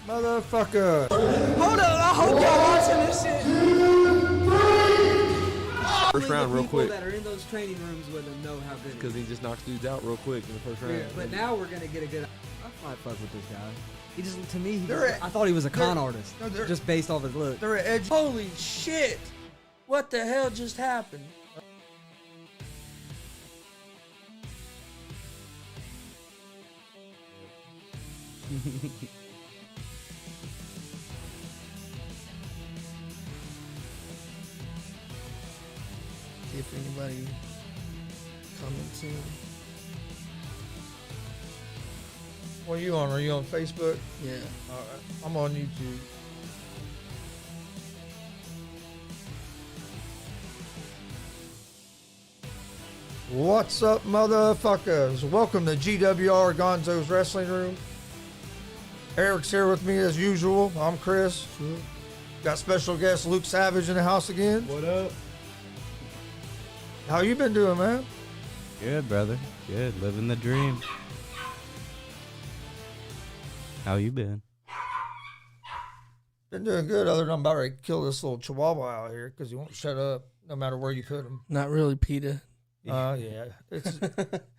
Motherfucker. Hold up, I hope y'all watching this shit. First round, real quick. People that are in those training rooms with him know how good. Because he just knocks dudes out real quick in the first round. Yeah, but now we're gonna get a good. I might fuck with this guy. He just, to me, I thought he was a con artist, no, just based off his look. They're edgy. Holy shit! What the hell just happened? See if anybody comments in. What are you on? Are you on Facebook? Yeah. All right. I'm on YouTube. What's up, motherfuckers? Welcome to G.W.R. Gonzo's Wrestling Room. Eric's here with me as usual. I'm Chris. Got special guest Luke Savage in the house again. What up? How you been doing, man? Good, brother. Good. Living the dream. How you been? Been doing good, other than I'm about to kill this little chihuahua out here because he won't shut up no matter where you put him. Not really, PETA. Yeah. It's,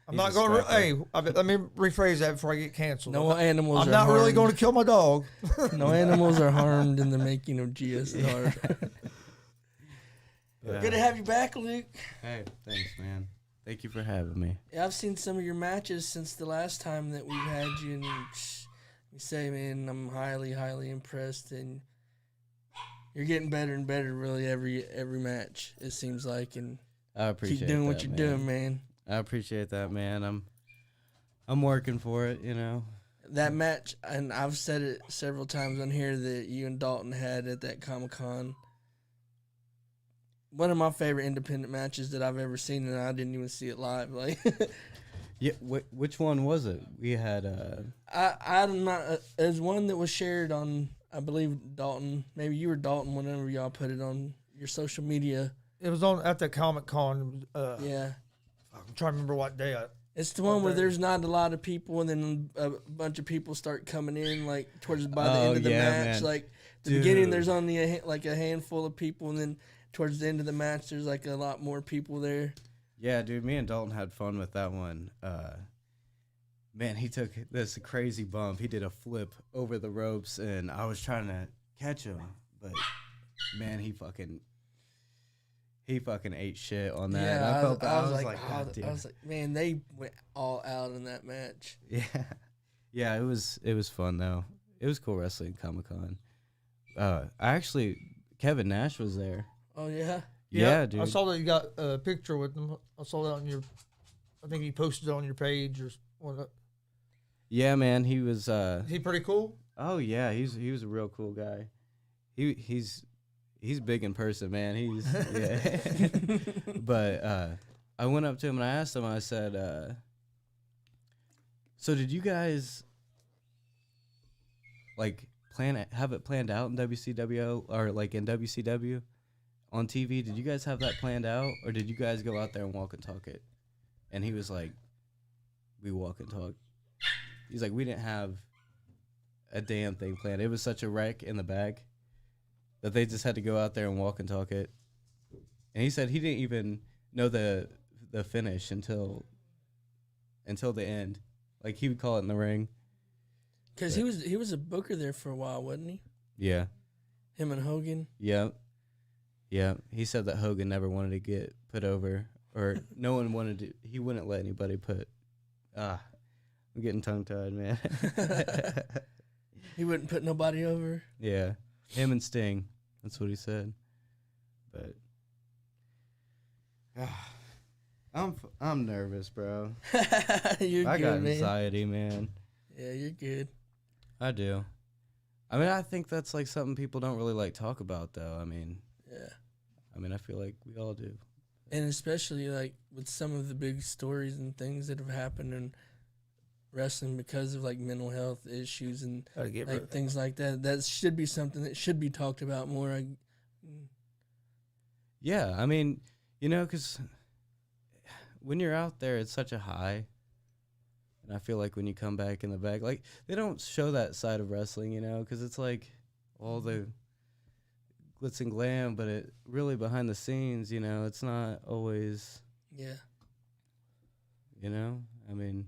I'm not going to. Hey, let me rephrase that before I get canceled. No animals I'm are not harmed. really going to kill my dog. No animals are harmed in the making of GSR. Yeah. Good to have you back, Luke. Hey, thanks, man. Thank you for having me. Yeah, I've seen some of your matches since the last time that we've had you, and you say, man, I'm highly, highly impressed, and you're getting better and better, really, every match, it seems like, and I appreciate keep doing that, what you're doing, man. I appreciate that, man. I'm working for it, you know. That match, and I've said it several times on here, that you and Dalton had at that Comic-Con. One of my favorite independent matches that I've ever seen, and I didn't even see it live. Like, Yeah, which one was it? We had I'm not. There's one that was shared on, I believe, Dalton. Maybe you were Dalton. Whenever y'all put it on your social media. It was on at the Comic-Con. Yeah, I'm trying to remember what day. it's the one where there's not a lot of people, and then a bunch of people start coming in, like towards by the end of the match. Man. Like the Dude. beginning, there's only a handful of people, and then towards the end of the match, there's like a lot more people there. Yeah, dude, me and Dalton had fun with that one. Man, he took this crazy bump. He did a flip over the ropes, and I was trying to catch him, but man, he fucking ate shit on that. Yeah, I felt that. I was like, God damn. I was like, man, they went all out in that match. Yeah, it was fun though. It was cool wrestling Comic-Con. Kevin Nash was there. Oh yeah. Yeah, dude. I saw that you got a picture with him. I saw that on your. I think he posted it on your page or one. Yeah, man, he was. He pretty cool. Oh yeah, he was a real cool guy. He's big in person, man. He's yeah. But I went up to him and I asked him. I said, "So did you guys like have it planned out in WCW or like in WCW on TV? Did you guys have that planned out, or did you guys go out there and walk and talk it?" And he was like, "We walk and talk." He's like, "We didn't have a damn thing planned. It was such a wreck in the bag that they just had to go out there and walk and talk it." And he said he didn't even know the finish until the end. Like he would call it in the ring. Because he was a booker there for a while, wasn't he? Yeah. Him and Hogan. Yep. Yeah. He said that Hogan never wanted to get put over, or no one wanted to. He wouldn't let anybody put. I'm getting tongue tied, man. He wouldn't put nobody over. Yeah. Him and Sting. That's what he said. But I'm nervous, bro. You're I good, got man. anxiety, man. Yeah, you're good. I do. I mean, I think that's like something people don't really like talk about, though. Yeah. I feel like we all do. And especially like with some of the big stories and things that have happened in wrestling because of like mental health issues and like things like that. That should be something that should be talked about more. Yeah, I mean, you know, because when you're out there, it's such a high. And I feel like when you come back in the back, like they don't show that side of wrestling, you know, because it's like all the glitz and glam, but it really behind the scenes, you know, it's not always, Yeah. you know, I mean,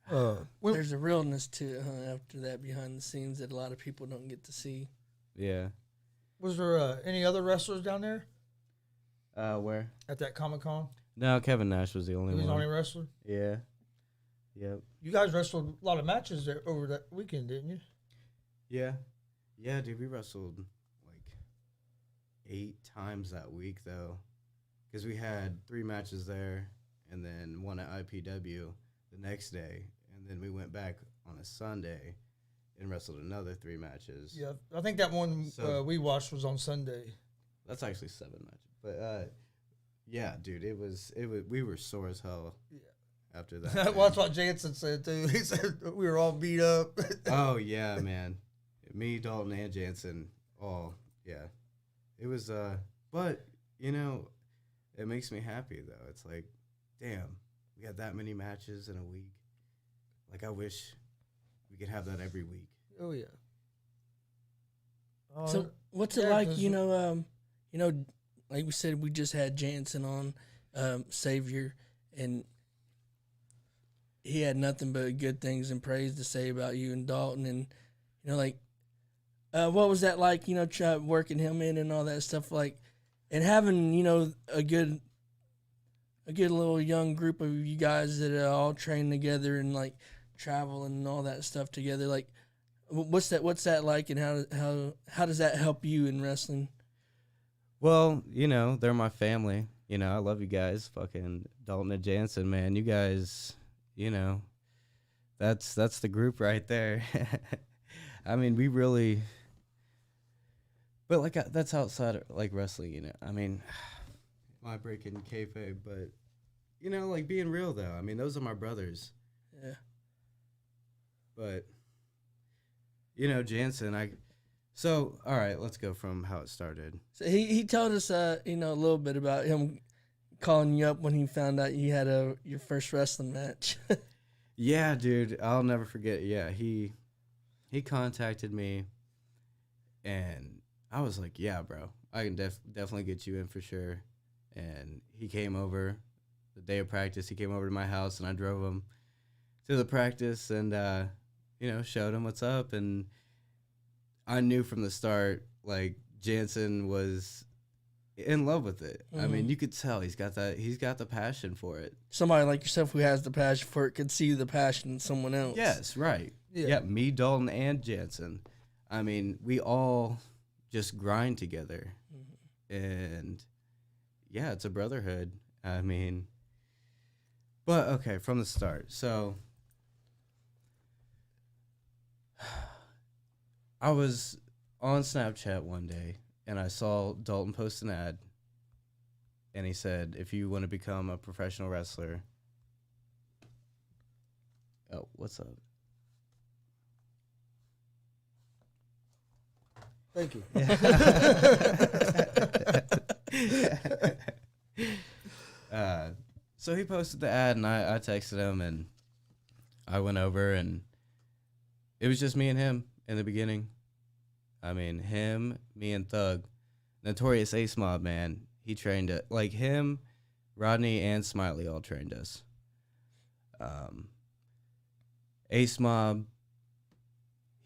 There's a realness to it, huh, after that behind the scenes that a lot of people don't get to see. yeah. Was there any other wrestlers down there Where? at that Comic-Con? No, Kevin Nash was the only He was the one. only wrestler? Yeah. Yep. You guys wrestled a lot of matches there over that weekend, didn't you? Yeah. Yeah, dude, we wrestled like 8 times that week, though. Because we had 3 matches there and then one at IPW the next day. And then we went back on a Sunday and wrestled another 3 matches. Yeah, I think that one So- we watched was on Sunday. That's actually 7 matches. But, yeah, dude, it was, we were sore as hell after that. Well, that's what Jansen said, too. He said we were all beat up. Oh, yeah, man. Me, Dalton, and Jansen, all, yeah. It was, but, you know, it makes me happy, though. It's like, damn, we had that many matches in a week. Like, I wish we could have that every week. Oh, yeah. So what's it yeah, like, 'cause- you know, like we said, we just had Jansen on, Savior, and he had nothing but good things and praise to say about you and Dalton, and, you know, like, what was that like, you know, working him in and all that stuff, like, and having, you know, a good little young group of you guys that all train together and, like, travel and all that stuff together, like, what's that like, and how does that help you in wrestling? Well, you know, they're my family. You know, I love you guys. Fucking Dalton and Jansen, man. You guys, you know, that's the group right there. I mean, we really, but like that's outside of like wrestling, you know. I mean, my breaking kayfabe, but you know, like being real though. I mean, those are my brothers. Yeah. But you know, Jansen, so all right, let's go from how it started. So he told us, you know, a little bit about him calling you up when he found out you had your first wrestling match. Yeah, dude, I'll never forget. Yeah, he contacted me, and I was like, "Yeah, bro, I can definitely get you in for sure." And he came over the day of practice. He came over to my house, and I drove him to the practice, and you know, showed him what's up. And I knew from the start, like Jansen was in love with it. I mean, you could tell he's got the passion for it. Somebody like yourself who has the passion for it could see the passion in someone else. Yes, right. Yeah. Yeah, me, Dalton, and Jansen. I mean, we all just grind together. And, yeah, it's a brotherhood. I mean, but, okay, from the start. So, I was on Snapchat one day, and I saw Dalton post an ad. And he said, if you want to become a professional wrestler. Oh, what's up? Thank you. So he posted the ad, and I texted him, and I went over, and it was just me and him in the beginning. I mean, him, me, and Thug. Notorious Ace Mob, man. He trained it. Like him, Rodney, and Smiley all trained us. Ace Mob,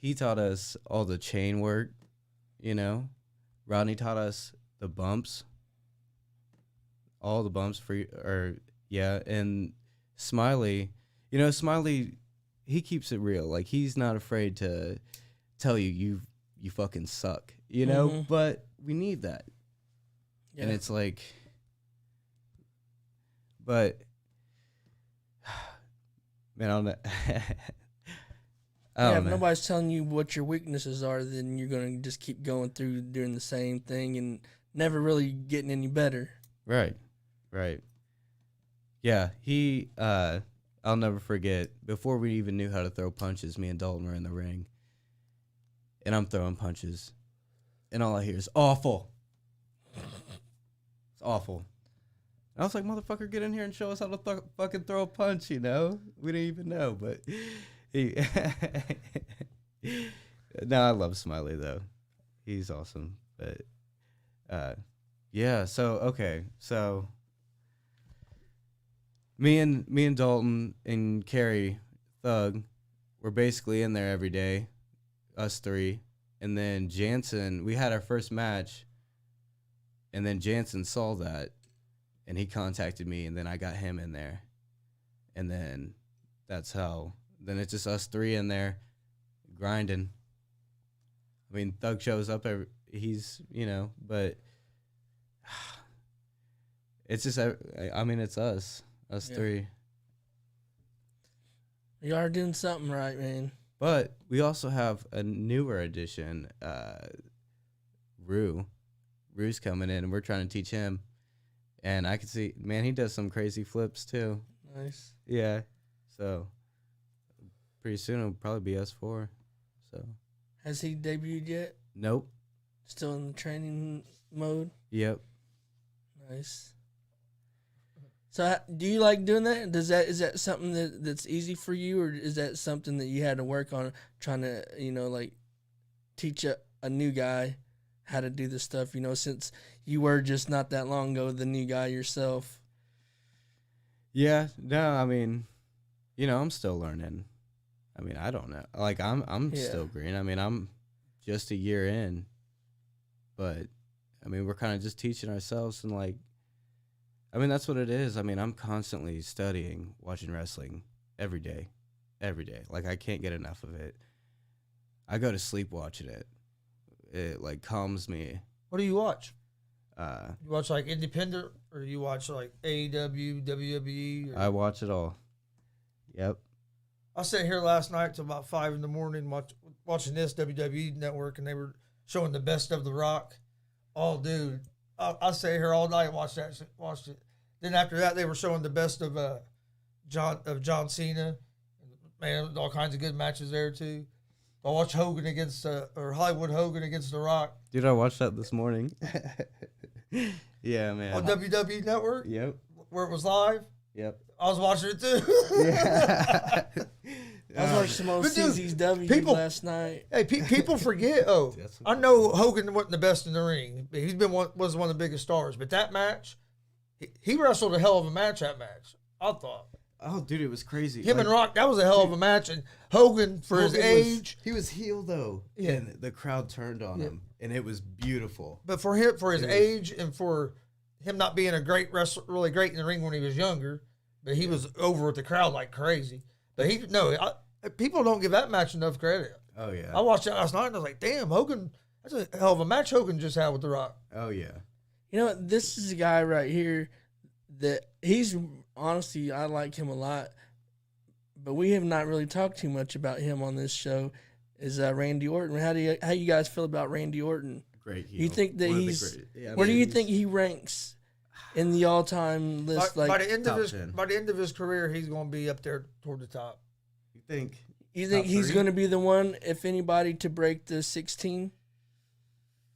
he taught us all the chain work, you know. Rodney taught us the bumps. All the bumps and Smiley, you know, Smiley, he keeps it real. Like, he's not afraid to tell you fucking suck, you know? But we need that. Yeah. And it's like, but, man, I don't know. I Yeah, don't if know. nobody's telling you what your weaknesses are, then you're going to just keep going through doing the same thing and never really getting any better. Right. Yeah, I'll never forget, before we even knew how to throw punches, me and Dalton were in the ring, and I'm throwing punches, and all I hear is, awful. It's awful. I was like, motherfucker, get in here and show us how to fucking throw a punch, you know? We didn't even know, but he no, I love Smiley though. He's awesome. But yeah, so me and Dalton and Carrie Thug were basically in there every day, us three. And then Jansen, we had our first match, and then Jansen saw that, and he contacted me, and then I got him in there. And then that's how, then it's just us three in there grinding. I mean, Thug shows up, he's, you know, but it's just, I mean, it's us three. You are doing something right, man. But we also have a newer addition, Rue. Rue's coming in, and we're trying to teach him. And I can see, man, he does some crazy flips, too. Nice. Yeah. So, pretty soon it'll probably be us four. So. Has he debuted yet? Nope. Still in the training mode? Yep. Nice. So, do you like doing that? Is that something that's easy for you, or is that something that you had to work on, trying to, you know, like teach a new guy how to do this stuff? You know, since you were just not that long ago the new guy yourself. Yeah. No, I mean, you know, I'm still learning. I mean, I don't know. Like I'm still green. I mean, I'm just a year in, but I mean, we're kind of just teaching ourselves, and like, I mean, that's what it is. I mean, I'm constantly studying, watching wrestling every day. Like, I can't get enough of it. I go to sleep watching it. It, like, calms me. What do you watch? You watch, like, independent, or you watch, like, AEW, WWE? Or... I watch it all. Yep. I sat here last night till about 5 in the morning watching this WWE network, and they were showing the best of The Rock. Oh, dude. I sat here all night and watched it. Then after that, they were showing the best of John Cena. Man, all kinds of good matches there too. I watched Hogan against Hollywood Hogan against The Rock. Dude, I watched that this morning. Yeah, man. On WWE Network. Yep. Where it was live. Yep. I was watching it too. Yeah. I was watching some old CZW last night. Hey, people forget. Oh, I know Hogan wasn't the best in the ring. He's was one of the biggest stars. But that match, he wrestled a hell of a match. That match, I thought. Oh, dude, it was crazy. Him and Rock, that was a hell of a match. And Hogan, for his age, he was heel though. Yeah. And the crowd turned on him, and it was beautiful. But for his age, and for him not being a great wrestler, really great in the ring when he was younger, but he was over with the crowd like crazy. But people don't give that match enough credit. Oh, yeah. I watched it last night, and I was like, damn, Hogan, that's a hell of a match Hogan just had with The Rock. Oh, yeah. You know what? This is a guy right here that he's, honestly, I like him a lot, but we have not really talked too much about him on this show, is Randy Orton. How you guys feel about Randy Orton? Great heel. You think that where do you think he ranks in the all-time list? By the end of his career, he's going to be up there toward the top. You think he's going to be the one, if anybody, to break the 16?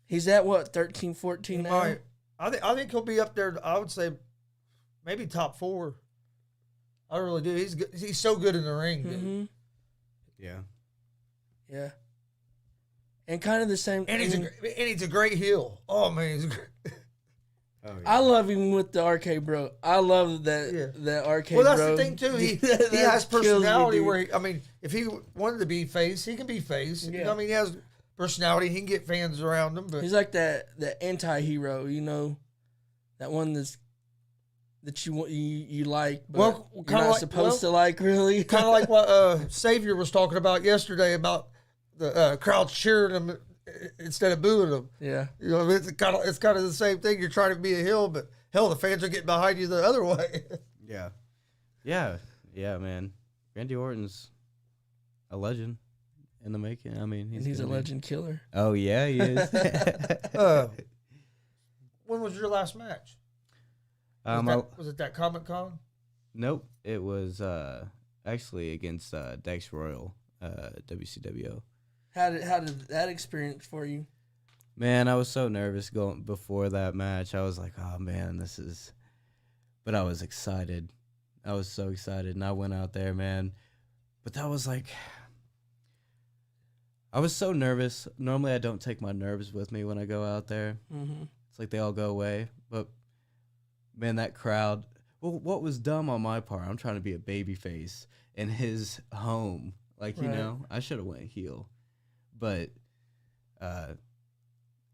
He's at what, 13, 14 now? I think he'll be up there. I would say maybe top 4. I really do. He's good. He's so good in the ring. Mm-hmm. Yeah. Yeah. And kind of the same. And he's a great heel. Oh man, he's great. Oh, yeah. I love him with the RK Bro. I love that RK Bro. Well, that's the thing too. He has personality. Me, if he wanted to be face, he can be face. Yeah. You know, I mean, he has personality. He can get fans around him. But he's like that anti-hero. You know, that one that you like, but you're not supposed to like, really. Kind of like what Savior was talking about yesterday about the crowd cheering him instead of booing him. Yeah, you know, it's kind of the same thing. You're trying to be a heel, but hell, the fans are getting behind you the other way. Yeah, man. Randy Orton's a legend in the making. I mean, he's a legend killer. Oh yeah, he is. When was your last match? Was it that Comic-Con? Nope. It was actually against Dex Royal, WCW. How did that experience for you? Man, I was so nervous going before that match. I was like, oh man, this is but I was excited. I was so excited, and I went out there, man. But that was like, I was so nervous. Normally, I don't take my nerves with me when I go out there. Mm-hmm. It's like they all go away. But man, that crowd. Well, what was dumb on my part? I'm trying to be a baby face in his home. Like, you Right. know, I should have went heel. But,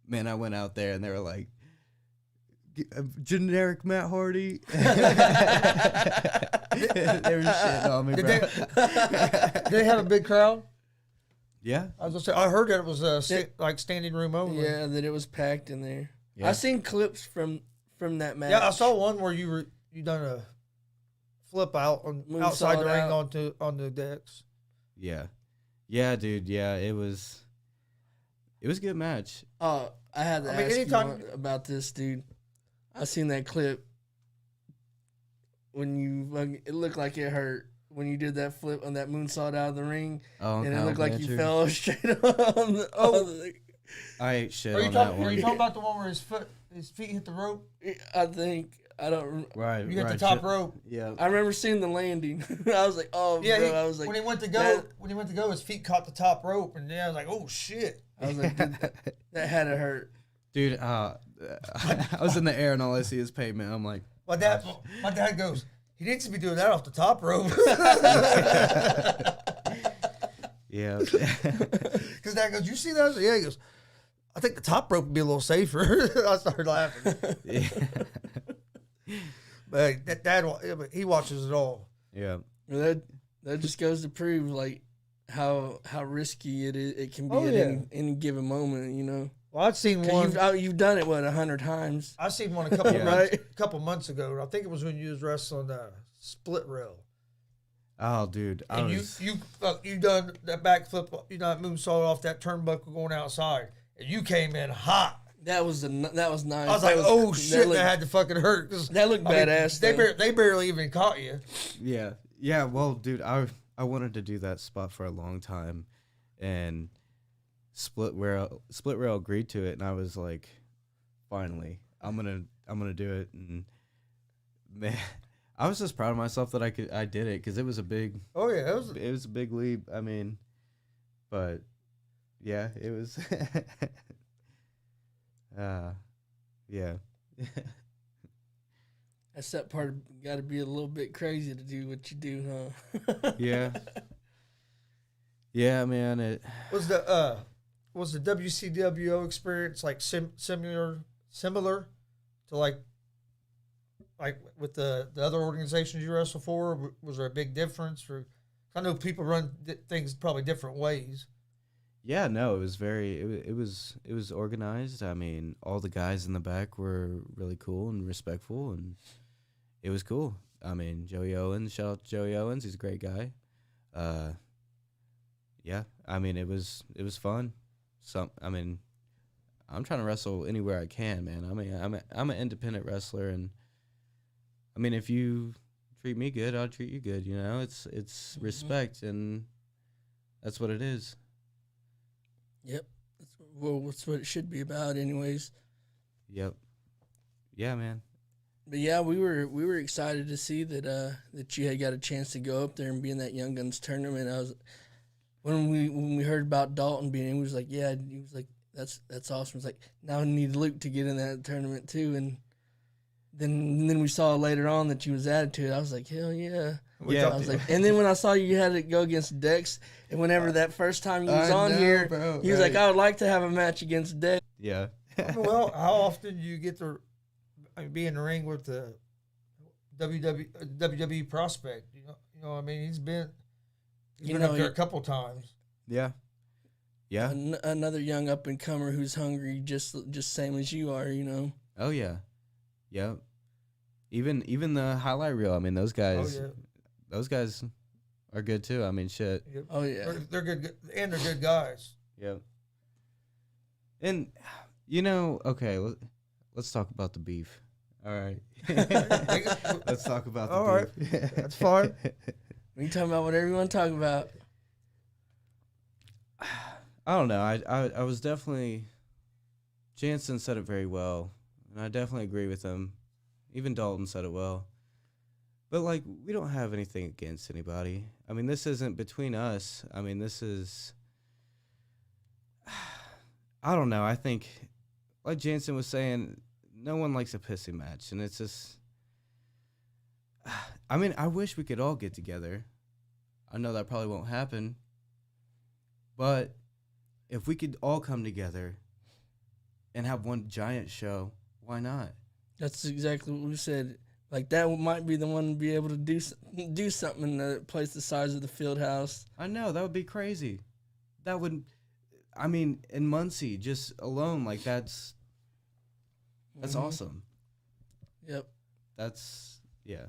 man, I went out there and they were like, generic Matt Hardy. They were shitting on me, Did bro. Did they have a big crowd? Yeah. I was gonna say, I heard that it was like standing room only. Yeah, that it was packed in there. Yeah. I seen clips from that match. Yeah, I saw one where you done a flip out on Moonsault outside the ring out. on the decks. Yeah. Yeah, dude. Yeah, it was a good match. Oh, I had to I mean, ask anytime- you about this, dude. I seen that clip when it looked like it hurt when you did that flip on that moonsault out of the ring, Oh, and it Kyle looked like you Blanchard. fell straight on the. I ate shit Are you on that talking? Are one. you talking about the one where his feet hit the rope? I think I don't. Right. You hit right. the top shit. rope. Yeah. I remember seeing the landing. I was like, oh, Yeah, bro. I was like, when he went to go, his feet caught the top rope, and then I was like, oh shit. I was like, dude, that had to hurt. Dude, I was in the air and all I see is pavement. I'm like, My dad goes, he needs to be doing that off the top rope. yeah. Because Dad goes, you see that? I said, yeah. He goes, I think the top rope would be a little safer. I started laughing. yeah. But Dad, he watches it all. Yeah. That just goes to prove like how risky it is. It can be Oh, at yeah. any given moment. You know, Well, I'd seen 'cause one. you've done it 100 times. I seen one a couple Yeah. months, Right. months ago. I think it was when you was wrestling split rail. Oh, dude. I And was, you done that backflip, moonsault off that turnbuckle going outside, and you came in hot. That was nice. I was like, oh shit, looked, that had to fucking hurt. 'Cause, that looked I mean, badass. they though. they barely even caught you. yeah. Yeah. Well, dude, I wanted to do that spot for a long time, and Split Rail agreed to it, and I was like, finally, I'm gonna do it. And man, I was just proud of myself that I did it, because it was a big Oh yeah, it was a big leap. I mean, but yeah, it was. Yeah. That's that part. Got to be a little bit crazy to do what you do, huh? Yeah. Yeah, man. It. was the WCWO experience like similar to like with the other organizations you wrestle for? Was there a big difference? Or I know people run things probably different ways. Yeah, no, it was very. It was organized. I mean, all the guys in the back were really cool and respectful, and it was cool. I mean, Joey Owens. Shout out to Joey Owens. He's a great guy. Yeah, I mean, it was fun. I mean, I'm trying to wrestle anywhere I can, man. I mean, I'm an independent wrestler, and I mean, if you treat me good, I'll treat you good. You know, it's respect, and that's what it is. Yep. That's what it should be about, anyways. Yep. Yeah, man. But yeah, we were excited to see that you had got a chance to go up there and be in that Young Guns tournament. I was when we heard about Dalton being, he was like, yeah, he was like, that's awesome. It's like, now I need Luke to get in that tournament too, and then we saw later on that you was added to it. I was like, hell yeah. Yeah. I was like, and then when I saw you had to go against Dex, and whenever that first time you was I on know, here, bro, he was like, right. I would like to have a match against Dex. Yeah. Well, how often do you get to be in the ring with the WWE prospect? You know, I mean, he's been up there a couple times. Yeah. Yeah. Another young up and comer who's hungry, just same as you are. You know. Oh yeah. Yep. Even the highlight reel. I mean, those guys. Oh yeah. Those guys are good too. I mean, shit. Yep. Oh yeah. They're good, and they're good guys. Yep. And you know, okay, let's talk about the beef. All right. Let's talk about the All right. beef. That's fine. We can talk about whatever you want to talk about. I don't know. I was definitely. Jansen said it very well, and I definitely agree with him. Even Dalton said it well. But like, we don't have anything against anybody. I mean, this isn't between us. I mean, this is. I don't know. I think, like Jansen was saying, no one likes a pissy match, and it's just. I mean, I wish we could all get together. I know that probably won't happen, but if we could all come together and have one giant show, why not? That's exactly what we said. Like, that might be the one to be able to do something in a place the size of the field house. I know, that would be crazy. That would, I mean, in Muncie, just alone, like, that's awesome. Yep. That's, yeah.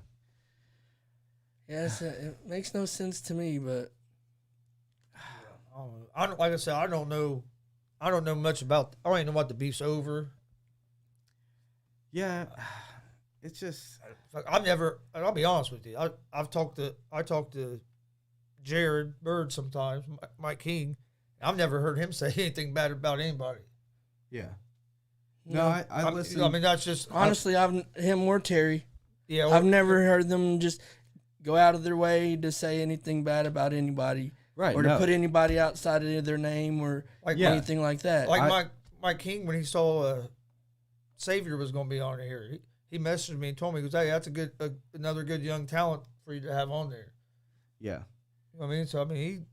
Yeah, it makes no sense to me, but I don't, like I said, I don't know much about. I don't even know what the beef's over. Yeah, it's just. I've never. And I'll be honest with you. I talk to Jared Bird sometimes, Mike King. I've never heard him say anything bad about anybody. Yeah. No, I listen. I mean, that's just honestly, him or Terry. Yeah, I've never heard them just go out of their way to say anything bad about anybody, right? Or to put anybody outside of their name or anything like that. Like Mike King, when he saw Xavier was going to be on here, he messaged me and told me, he goes, "Hey, that's another good young talent for you to have on there." Yeah. You know what I mean? So I mean,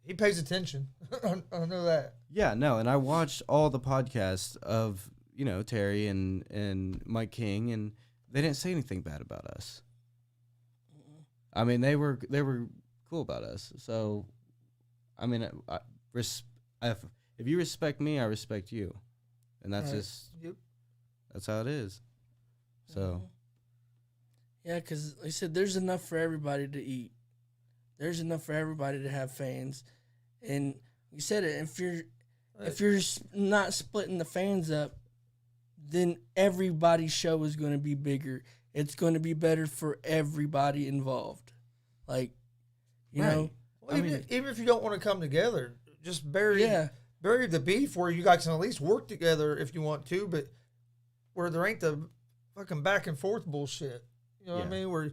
he pays attention. I know that. Yeah, no, and I watched all the podcasts of Terry and Mike King, and they didn't say anything bad about us. I mean, they were cool about us. So, I mean, if you respect me, I respect you, and that's just that's how it is. So, yeah, because like I said, there's enough for everybody to eat. There's enough for everybody to have fans, and you said it. If you're not splitting the fans up, then everybody's show is going to be bigger. It's going to be better for everybody involved. Like, you know. Well, even if you don't want to come together, just bury the beef where you guys can at least work together if you want to, but where there ain't the fucking back and forth bullshit. You know what I mean? Where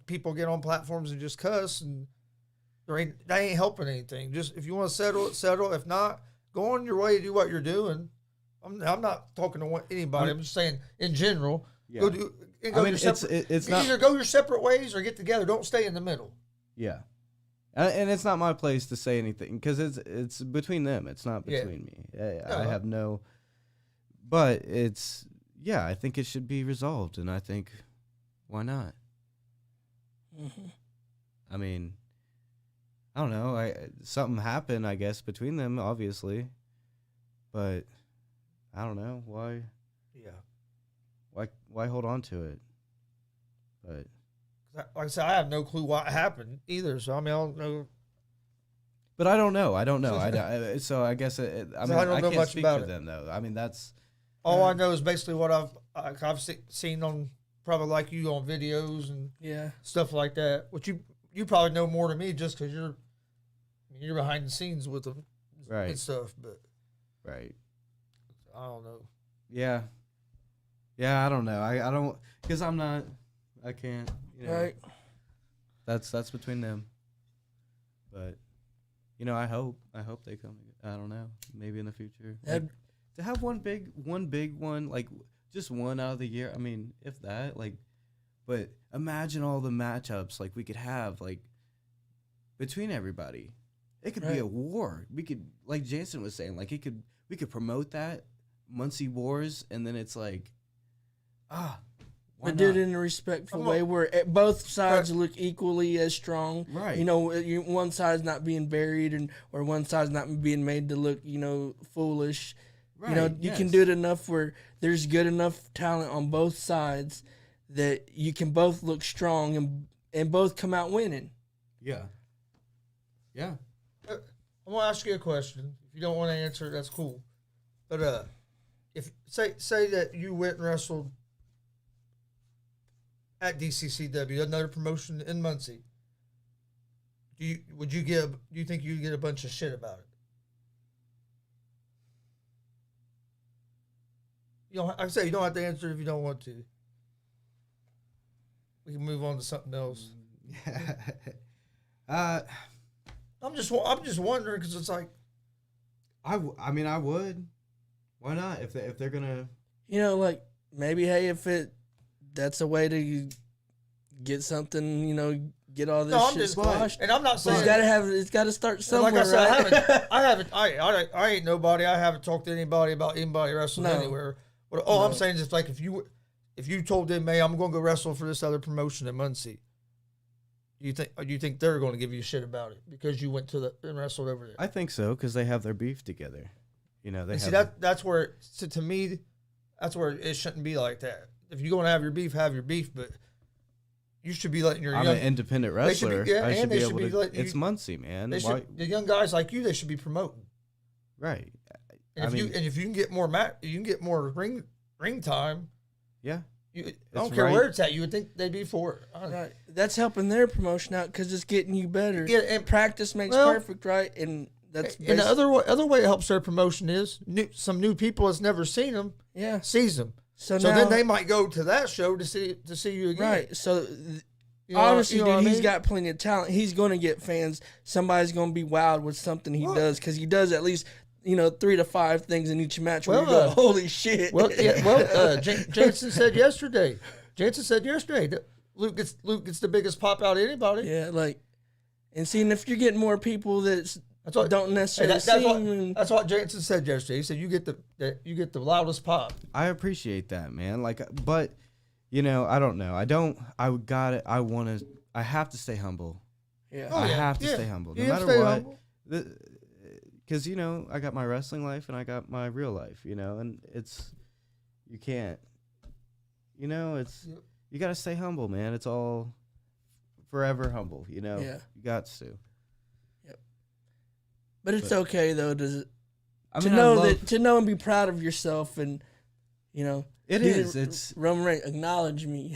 people get on platforms and just cuss, and that ain't helping anything. Just if you want to settle. If not, go on your way, do what you're doing. I'm not talking to anybody. I'm just saying in general. Yeah. It's not, either go your separate ways or get together. Don't stay in the middle. Yeah, and it's not my place to say anything because it's between them. It's not between me. I have no. But I think it should be resolved, and I think why not? Mm-hmm. I mean, I don't know. Something happened, I guess, between them, obviously, but I don't know why. Yeah. Why hold on to it? But like I said, I have no clue what happened either. So I mean, I don't know. But I don't know. So I guess I don't know can't much speak about for them though. I mean, that's all I know is basically what I've seen on probably like you on videos and stuff like that. Which you probably know more than me just because you're behind the scenes with them and stuff. But I don't know. Yeah. Yeah, I don't know. I don't because I'm not. I can't. Right. That's between them. But I hope they come. I don't know. Maybe in the future. To have one big one, like just one out of the year. I mean, if that, like, but imagine all the matchups like we could have like between everybody. It could be a war. We could, like Jansen was saying, like we could promote that Muncie Wars, and then it's like. But do it in a respectful way where both sides look equally as strong. Right. One side's not being buried or one side's not being made to look, foolish. Right. You can do it enough where there's good enough talent on both sides that you can both look strong and both come out winning. Yeah. Yeah. I'm going to ask you a question. If you don't want to answer, that's cool. But if say that you went and wrestled at DCCW, another promotion in Muncie, do you think you'd get a bunch of shit about it? You don't have to answer if you don't want to. we can move on to something else. uh, I'm just wondering because it's like, I mean, I would. Why not? If they're gonna, You know, like maybe hey, that's a way to get something, get all this no, I'm shit just squashed. and I'm not So saying it's gotta start and somewhere. like I said, right? I ain't nobody. I haven't talked to anybody about anybody wrestling No. anywhere. But all I'm No. saying is like if you told them, "Hey, I'm going to go wrestle for this other promotion in Muncie," do you think they're going to give you shit about it because you went to and wrestled over there? I think so because they have their beef together. You know, they And have. see that's where to me, that's where it shouldn't be like that. If you're going to have your beef, but you should be letting your I'm young, an independent they should be- wrestler. yeah, I and should they be should able be to. letting It's you- Muncie, man. they Why? should, the young guys like you, they should be promoting. Right. And if you can get more you can get more ring time. Yeah. I It's don't care right. where it's at. You would think they'd be for it. I don't know. Right. That's helping their promotion out because it's getting you better. Yeah, and- practice makes well, perfect, right? And that's And the other way it helps their promotion is some new people that's never seen them yeah. sees them. So So now, then they might go to that show to see you again. right. So You know, obviously, you know what dude, I he's mean? got plenty of talent. He's going to get fans. Somebody's going to be wowed with something he Well- does because he does at least 3 to 5 things in each match. Where Well, you go, holy shit! Jansen said yesterday. That Luke gets the biggest pop out of anybody. yeah, like, and seeing if you're getting more people that That's what don't Hey, necessarily that's, see what, him. And, that's what Jansen said yesterday. He said you get the loudest pop. I appreciate that, man. Like, but I don't know. I have to stay humble. yeah, Oh, I yeah, have to yeah. stay humble, You no have to matter stay what. humble. Because I got my wrestling life and I got my real life. And you can't. It's you got to stay humble, man. It's all forever humble. Yeah. You got to. but it's okay though to I to mean, know I love, that to know and be proud of yourself and it he is. didn't- It's Roman Reigns acknowledge me.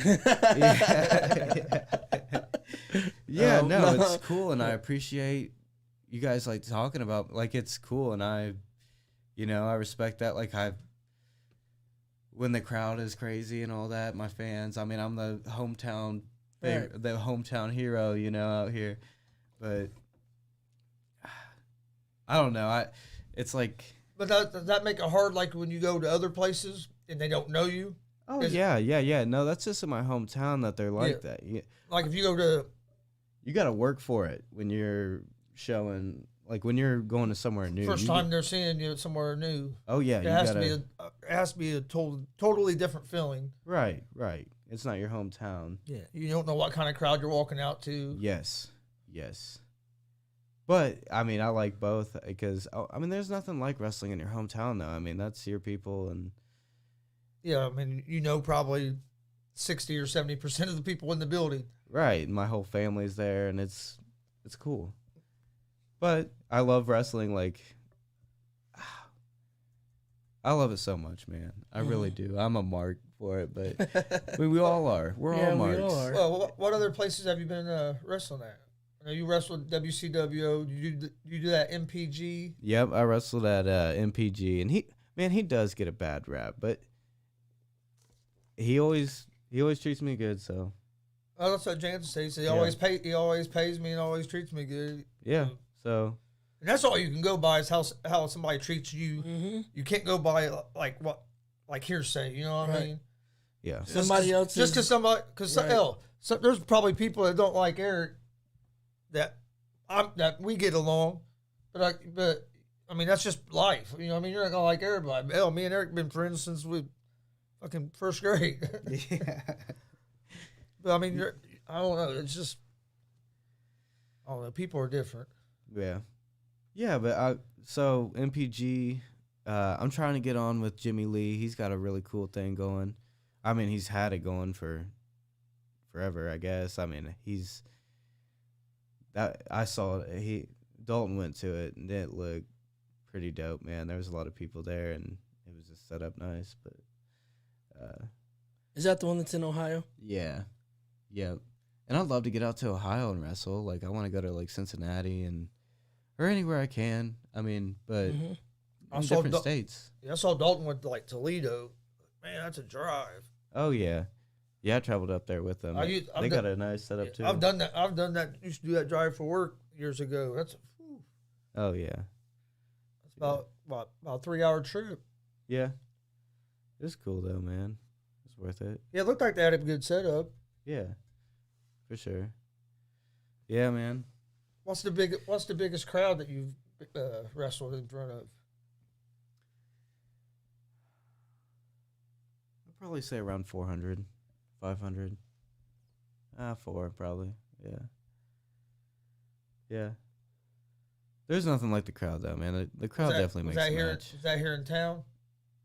yeah, No, no, no. it's cool, and I appreciate you guys like talking about it's cool, and I respect that. When the crowd is crazy and all that, my fans. I mean, I'm the hometown, Right. the hometown hero, out here, but I don't know. It's like, But does that make it hard? Like when you go to other places and they don't know you. oh Is- yeah. No, that's just in my hometown that they're like that. Like if you go to You got to work for it when you're showing, when you're going to somewhere new. first time they're seeing you somewhere new, Oh yeah, it you has gotta. to be it has to be a totally different feeling. Right. It's not your hometown. Yeah, you don't know what kind of crowd you're walking out to. Yes. But I mean, I like both because there's nothing like wrestling in your hometown, though. I mean, that's your people, and Yeah, I mean, probably 60 or 70% of the people in the building. right. My whole family's there, and it's cool. But I love wrestling. I love it so much, man. I really do. I'm a mark for it, but we all are. We're Yeah, all we marks. all are. Well, what other places have you been wrestling at? I know you wrestled WCW. You do that MPG. Yep, I wrestled at MPG, and he does get a bad rap, but he always treats me good. So Oh, that's what Jansen said. He said he Yeah. always pays me and always treats me good. yeah, so And that's all you can go by is how somebody treats you. Mm-hmm. You can't go by like hearsay. You know what I Right. mean? yeah, Somebody else Just because somebody so there's probably people that don't like Eric that we get along, but I mean that's just life. You know what I mean? You're not gonna like everybody. Hell, me and Eric been friends since we fucking first grade. yeah. But I mean, I don't know. It's just I don't know. People are different. Yeah, but so MPG, I'm trying to get on with Jimmy Lee. He's got a really cool thing going. I mean, he's had it going for forever, I guess. I mean, I saw it. Dalton went to it, and it looked pretty dope, man. There was a lot of people there, and it was just set up nice. But Is that the one that's in Ohio? yeah. And I'd love to get out to Ohio and wrestle. I want to go to Cincinnati or anywhere I can. I mean, but Mm-hmm. I in saw different Dal- states. I saw Dalton went to Toledo. Man, that's a drive. Oh yeah, Yeah, I traveled up there with them. They got a nice setup too. I've done that. Used to do that drive for work years ago. Oh yeah. That's about a 3-hour trip. Yeah. It's cool though, man. It's worth it. Yeah, it looked like they had a good setup. Yeah. For sure. Yeah, man. What's the biggest crowd that you've wrestled in front of? I'd probably say around 400, 500. 4 probably. Yeah. Yeah. There's nothing like the crowd though, man. The crowd definitely makes the match. Was that here in town?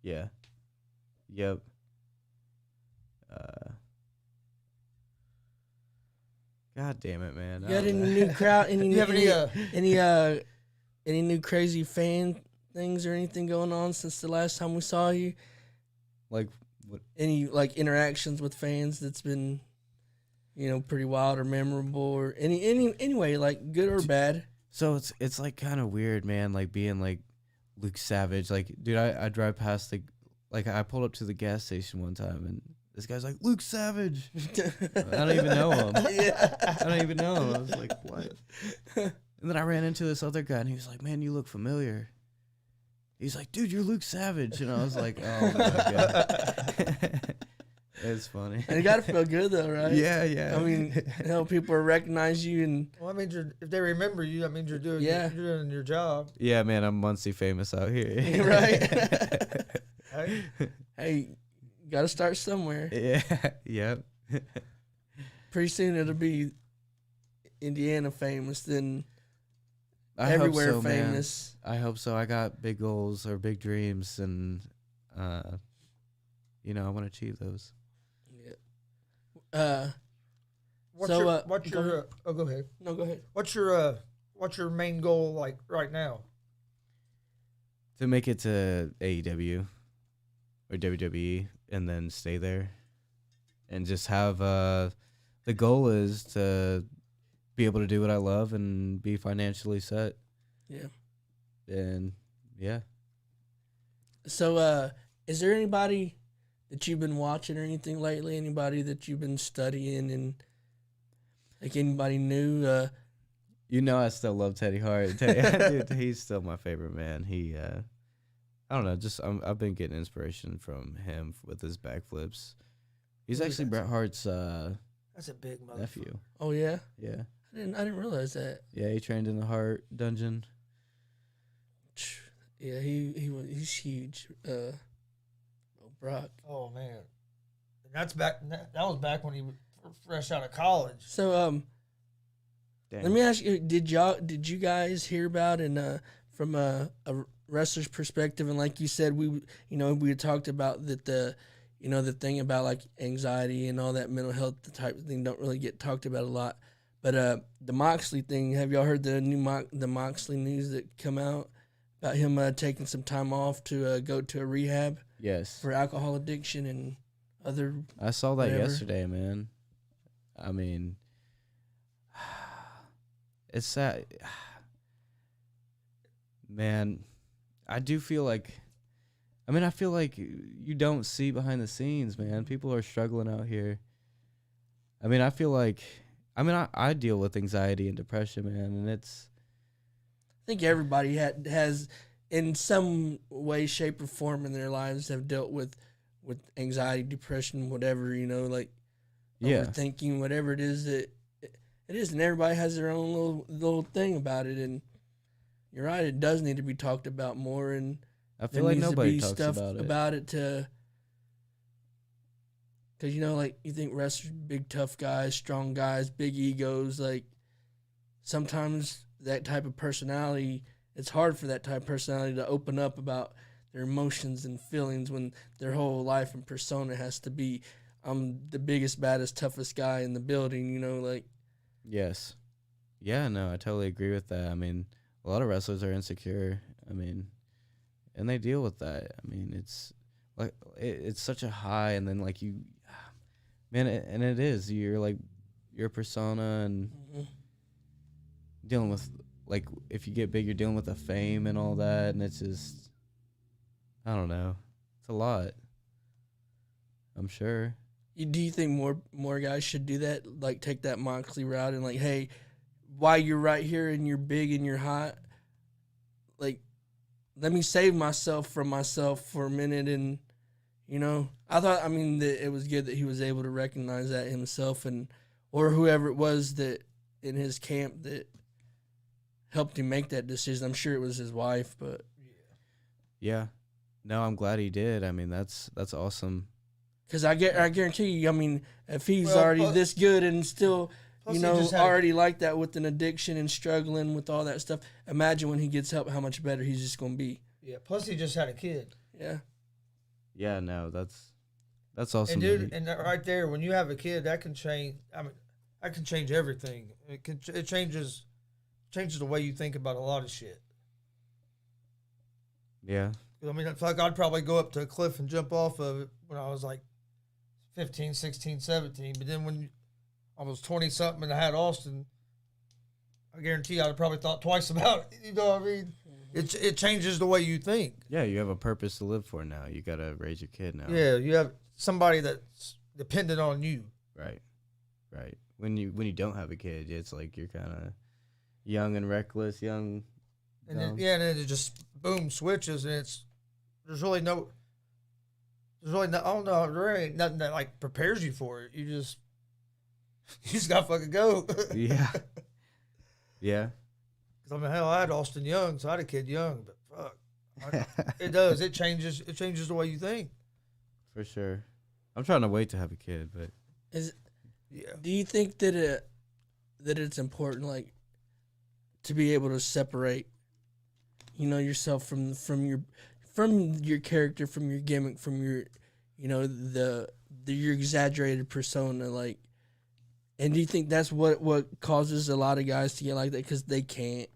Yeah. Yep. God damn it, man. You got any new crowd? Any new crazy fan things or anything going on since the last time we saw you? Like what? Any like interactions with fans that's been, pretty wild or memorable, or anyway, like good or bad? So it's like kind of weird, man. Like being like Luke Savage. Like, dude, I drive past I pulled up to the gas station one time and this guy's like, Luke Savage. I don't even know him. Yeah. I don't even know him. I was like, what? And then I ran into this other guy and he was like, man, you look familiar. He's like, dude, you're Luke Savage. And I was like, oh my God. It's funny. And it got to feel good though, right? Yeah, yeah. I mean, people recognize you and. Well, I mean, if they remember you, that means you're doing your job. Yeah, man, I'm Muncie famous out here. Right. Hey, got to start somewhere. Yeah. Yep. Pretty soon it'll be Indiana famous, then everywhere famous. Man. I hope so. I got big goals or big dreams, and I want to achieve those. Yeah. Go ahead. No, go ahead. What's your main goal like right now? To make it to AEW or WWE and then stay there, and just have the goal is to be able to do what I love and be financially set. Yeah. And yeah. So, is there anybody that you've been watching or anything lately? Anybody that you've been studying and like anybody new? I still love Teddy Hart. Dude, he's still my favorite man. He, I don't know, I've been getting inspiration from him with his backflips. He's actually Bret Hart's that's a big nephew. Oh yeah, yeah. I didn't realize that. Yeah, he trained in the Hart dungeon. Yeah, he's huge. Brock. Oh man, that's back. That was back when he was fresh out of college. So let me ask you: Did you guys hear about from a wrestler's perspective? And like you said, we had talked about that the thing about like anxiety and all that mental health type of thing don't really get talked about a lot. But the Moxley thing, have y'all heard the Moxley news that come out about him taking some time off to go to a rehab? Yes. For alcohol addiction and other. I saw that yesterday, man. I mean, it's sad. Man, I do feel like. I feel like you don't see behind the scenes, man. People are struggling out here. I feel like. I deal with anxiety and depression, man, and it's. I think everybody has, in some way, shape, or form in their lives, have dealt with anxiety, depression, whatever, overthinking, whatever it is that it is, and everybody has their own little thing about it. And you're right, it does need to be talked about more, and I feel like nobody talks about it to. Because, you think wrestlers, big, tough guys, strong guys, big egos, like, sometimes that type of personality, it's hard for that type of personality to open up about their emotions and feelings when their whole life and persona has to be, I'm the biggest, baddest, toughest guy in the building, like. Yes. Yeah, no, I totally agree with that. A lot of wrestlers are insecure, and they deal with that. It's like, it's such a high, and then, like, man, and it is. You're like your persona and dealing with, like, if you get big, you're dealing with the fame and all that, and it's just, I don't know. It's a lot. I'm sure. Do you think more guys should do that? Like take that Moxley route and like, hey, while you're right here and you're big and you're hot, like, let me save myself from myself for a minute. And I mean, that it was good that he was able to recognize that himself, and or whoever it was that in his camp that helped him make that decision. I'm sure it was his wife, but Yeah. No, I'm glad he did. I mean, that's awesome. because I guarantee you, I mean, if he's Well, already plus- this good and still, plus he just had a- already like that with an addiction and struggling with all that stuff, imagine when he gets help, how much better he's just going to be. Yeah. Plus, he just had a kid. Yeah. Yeah, no, that's awesome. And that dude, he- and right there, when you have a kid, that can change. I mean, that can change everything. It changes the way you think about a lot of shit. yeah. I mean, it's like I'd probably go up to a cliff and jump off of it when I was like 15, 16, 17. But then when I was 20-something and I had Austin, I guarantee I'd have probably thought twice about it. You know what I mean? It changes the way you think. Yeah, you have a purpose to live for now. You got to raise your kid now. Yeah, you have somebody that's dependent on you. Right. Right. When you don't have a kid, it's like you're kind of young and reckless, young. And dumb. then, and then it just boom switches, and there's really no, I don't know, there ain't nothing that like prepares you for it. You just gotta fucking go. Yeah. Yeah. 'Cause I mean, hell, I had Austin young, so I had a kid young, but fuck, it does. It changes the way you think. For sure. I'm trying to wait to have a kid, but Yeah. Do you think that it's important, like, to be able to separate, yourself from your character, from your gimmick, from your, your exaggerated persona, like, and do you think that's what causes a lot of guys to get like that because they can't,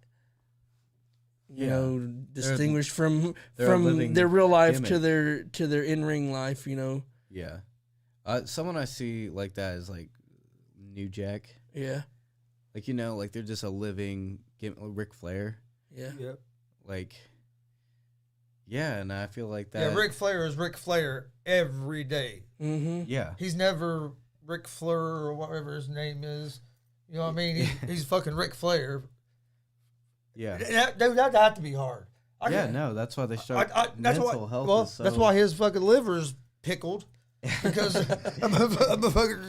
distinguish from they're a living their real life gimmick. to their in ring life, yeah. Someone I see like that is like New Jack. Yeah, Like, like they're just a living Ric Flair. yeah. Yep. Like, yeah, and I feel like that. Yeah, Ric Flair is Ric Flair every day. Mm-hmm. Yeah. He's never Ric Flair or whatever his name is. You know what I mean? He's fucking Ric Flair. Yeah. That'd have to be hard. Yeah, no, that's why they start That's mental why, health. well, is so, that's why his fucking liver's pickled because I'm a fucking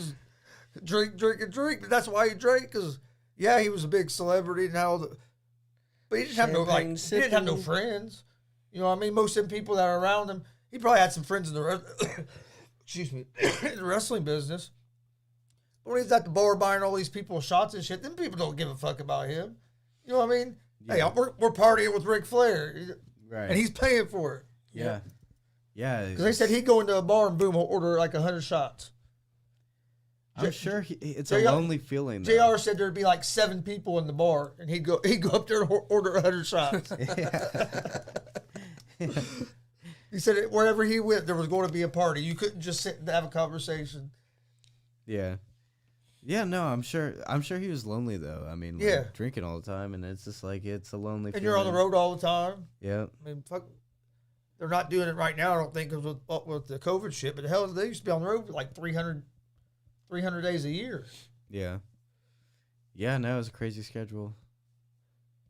just drink. That's why he drank because he was a big celebrity and all the, but he didn't have Champagne he didn't have no sipping. friends. You know what I mean? Most of the people that are around him, he probably had some friends in the excuse me in the wrestling business. But when he's at the bar buying all these people shots and shit, then people don't give a fuck about him. You know what I mean? Yeah. Hey, we're partying with Ric Flair, right. and he's paying for it. yeah. Yeah. Because they said he'd go into a bar and boom, he'll order like 100 shots. I'm sure it's JR a lonely feeling. Though. JR said there'd be like 7 people in the bar, and he'd go up there and order 100 shots. He said wherever he went, there was going to be a party. You couldn't just sit and have a conversation. Yeah. Yeah, no, I'm sure he was lonely though. I mean, like, Yeah. drinking all the time, and it's just like it's a lonely. And you're on the road all the time. Yeah. I mean, fuck, they're not doing it right now. I don't think with the COVID shit. But the hell, they used to be on the road for like 300 days a year. Yeah. Yeah, no, it's a crazy schedule.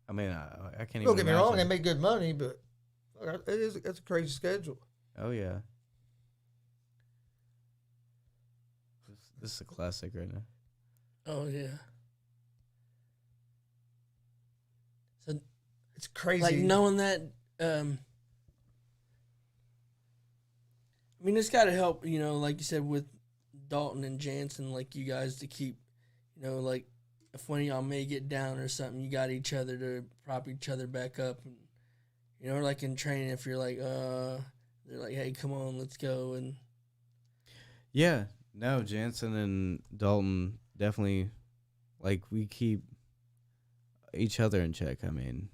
I mean, I can't even. Don't get me wrong, they imagine. make good money, but it's a crazy schedule. Oh yeah. This is a classic right now. Oh yeah. So It's crazy. like knowing that, I mean, it's got to help. Like you said with Dalton and Jansen, like you guys to keep, like if one of y'all may get down or something, you got each other to prop each other back up, and like in training, if you're like, they're like, hey, come on, let's go, and Yeah, no, Jansen and Dalton definitely, like, we keep each other in check. I mean,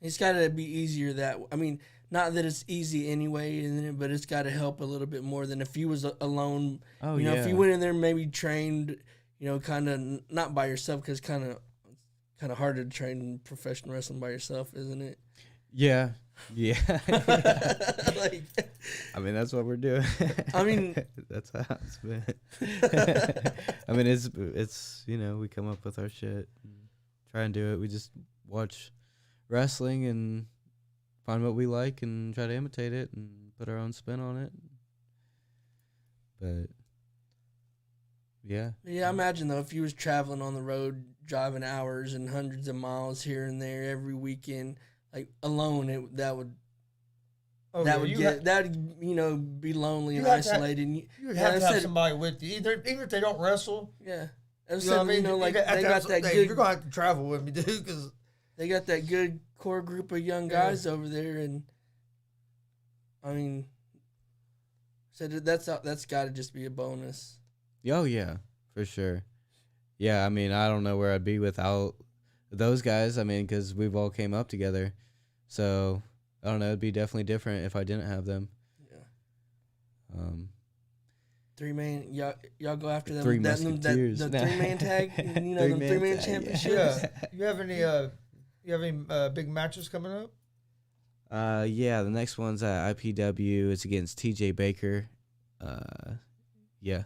it's got to be easier that. I mean, not that it's easy anyway, but it's got to help a little bit more than if you was alone. oh You know, yeah, if you went in there, maybe trained, kind of not by yourself, because kind of hard to train professional wrestling by yourself, isn't it? yeah, yeah, Like, I mean, that's what we're doing. I mean, that's how it's been. I mean, it's we come up with our shit, and try and do it. We just watch wrestling and find what we like and try to imitate it and put our own spin on it. But yeah, I imagine though, if you was traveling on the road, driving hours and hundreds of miles here and there every weekend, like alone, that would be lonely and isolated. You would have to have somebody with you, even if they don't wrestle. Yeah, You know what I mean? Like they got that good. You're gonna have to travel with me, dude, because They got that good core group of young guys over there, and I mean, so that's got to just be a bonus. Oh yeah, for sure. Yeah, I mean, I don't know where I'd be without those guys. I mean, because we've all came up together, so I don't know. It'd be definitely different if I didn't have them. Yeah. 3-man, y'all go after them. Three the Musketeers. 3-man tag, them 3-man championships. Yeah. You have any big matches coming up? Yeah, the next one's at IPW. It's against TJ Baker. Yeah,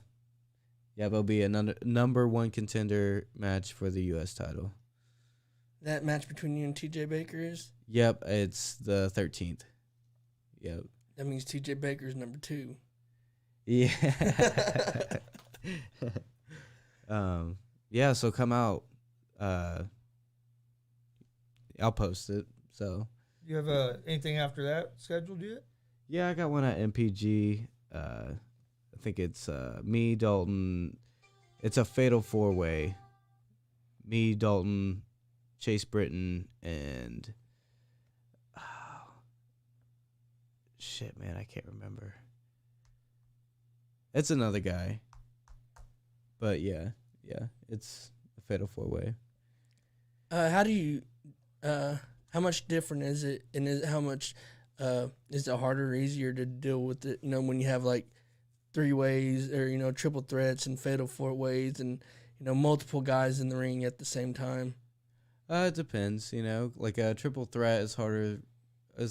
there'll be a number one contender match for the U.S. title. That match between you and TJ Baker is? Yep, it's the 13th. Yep. That means TJ Baker's number 2. Yeah. Yeah, so come out. I'll post it. So. You have anything after that scheduled yet? Yeah, I got one at MPG. I think it's me, Dalton. It's a fatal 4-way. Me, Dalton, Chase Britton, and shit, man, I can't remember. It's another guy. But yeah, it's a fatal 4-way. How much different is it, and how much is it harder or easier to deal with it? When you have like 3-ways or triple threats and fatal 4-ways and multiple guys in the ring at the same time. It depends. Like a triple threat is a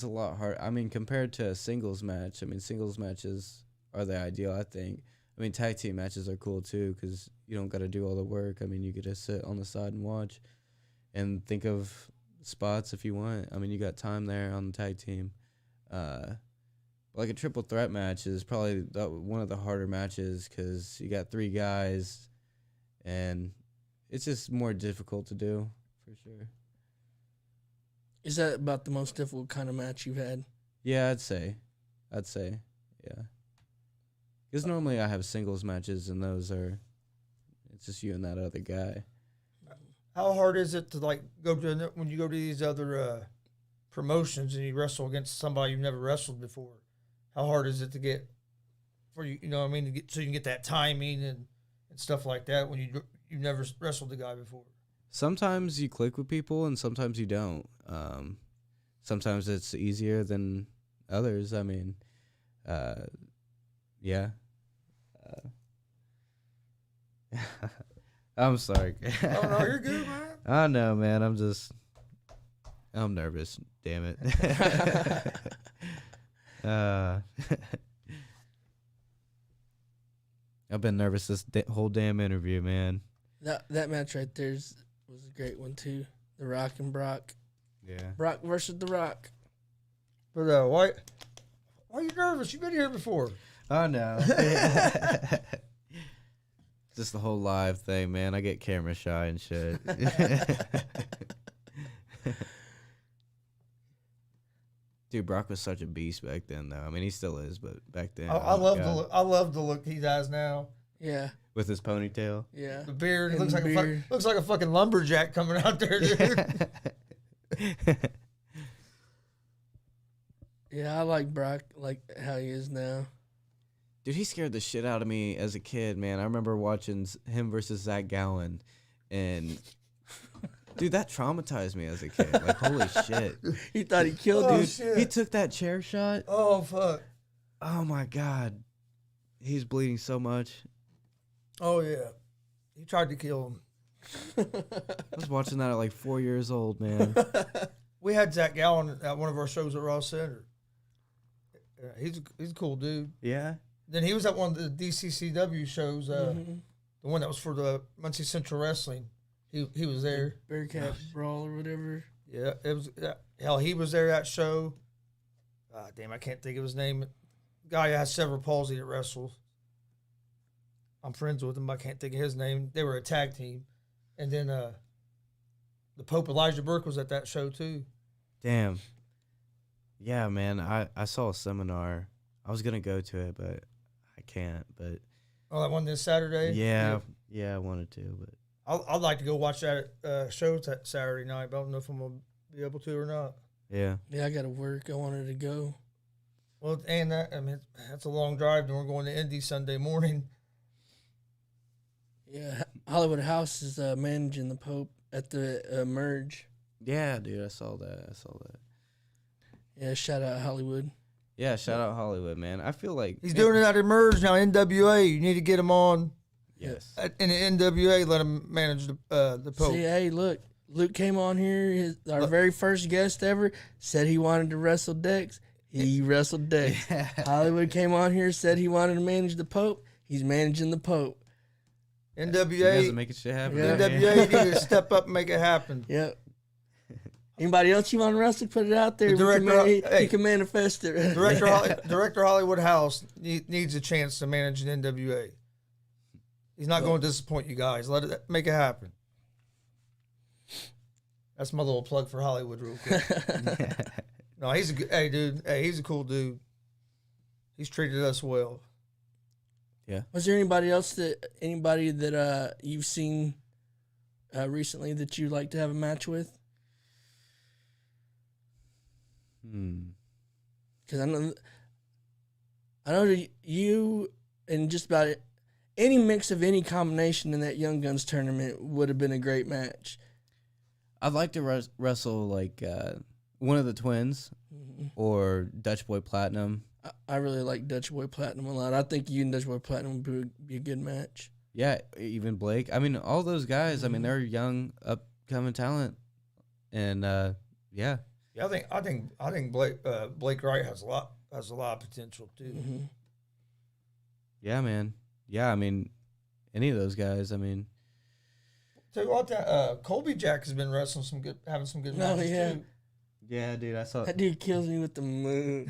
lot harder. I mean, compared to a singles match. I mean, singles matches are the ideal, I think. I mean, tag team matches are cool too because you don't got to do all the work. I mean, you get to sit on the side and watch, and think of spots if you want. I mean, you got time there on the tag team. Like a triple threat match is probably one of the harder matches because you got 3 guys, and it's just more difficult to do for sure. Is that about the most difficult kind of match you've had? Yeah, I'd say, yeah. Because normally I have singles matches, and it's just you and that other guy. How hard is it to when you go to these other promotions and you wrestle against somebody you've never wrestled before? How hard is it to get for you? You know what I mean? To get so you can get that timing and stuff like that when you've never wrestled a guy before. Sometimes you click with people, and sometimes you don't. Sometimes it's easier than others. I mean, yeah. I'm sorry. Oh, no, you're good, man. I know, man. I'm nervous. Damn it. I've been nervous this whole damn interview, man. That match right there was a great one too. The Rock and Brock. Yeah. Brock versus The Rock. But why are you nervous? You've been here before. Oh no. Just the whole live thing, man. I get camera shy and shit. Dude, Brock was such a beast back then, though. I mean, he still is, but back then, I love the look. I love the look he has now. Yeah. With his ponytail. Yeah. The beard. And Looks like a fucking lumberjack coming out there, dude. Yeah, I like Brock like how he is now. Dude, he scared the shit out of me as a kid, man. I remember watching him versus Zach Gowen, and dude, that traumatized me as a kid. Like, holy shit. He thought he killed Oh, dude. shit. He took that chair shot. Oh, fuck. Oh, my God. He's bleeding so much. Oh, yeah. He tried to kill him. I was watching that at like 4 years old, man. We had Zach Gowen at one of our shows at Ross Center. he's a cool dude. Yeah. Then he was at one of the DCCW shows, Mhm. the one that was for the Muncie Central Wrestling. He was there. Bearcat Brawl or whatever. Yeah, it was. Hell, he was there at that show. Damn, I can't think of his name. Guy who has cerebral palsy that wrestles. I'm friends with him. I can't think of his name. They were a tag team, and then the Pope Elijah Burke was at that show too. Damn. Yeah, man. I saw a seminar. I was gonna go to it, but I can't. But Oh, that one this Saturday. yeah, I wanted to, but I'd like to go watch that show that Saturday night, but I don't know if I'm gonna be able to or not. yeah. Yeah, I got to work. I wanted to go. Well, and that's a long drive, and we're going to Indy Sunday morning. Yeah, Hollywood House is managing the Pope at the merge. Yeah, dude, I saw that. Yeah, shout out Hollywood. Yeah, shout out Hollywood, man. I feel like He's doing it at Emerge now. NWA, you need to get him on. yes. In the NWA, let him manage the Pope. See, hey, look, Luke came on here. Our very first guest ever said he wanted to wrestle Dex. He wrestled Dex. Hollywood came on here, said he wanted to manage the Pope. He's managing the Pope. You guys are NWA, making shit happen. Yeah. man. NWA, you need to step up and make it happen. Yep. Anybody else you want to wrestle? Put it out there. The We can director- he can manifest it. Director Hollywood House needs a chance to manage an NWA. He's not going to disappoint you guys. Make it happen. That's my little plug for Hollywood, real quick. No, he's a good. Hey, dude. Hey, he's a cool dude. He's treated us well. Was there anybody that you've seen recently that you'd like to have a match with? Because I know that you and just about any mix of any combination in that Young Guns tournament would have been a great match. I'd like to wrestle like one of the twins or Dutch Boy Platinum. I really like Dutch Boy Platinum a lot. I think you and Dutch Boy Platinum would be a good match. Yeah, even Blake. I mean, all those guys. I mean, they're young, upcoming talent, and yeah. Yeah, I think Blake Wright has a lot of potential too. Mm-hmm. Yeah, man. Yeah, I mean, any of those guys. I mean, Tell you what, that Colby Jack has been wrestling having some good Oh, matches yeah. too. yeah, dude, I saw. That dude kills me with the moon.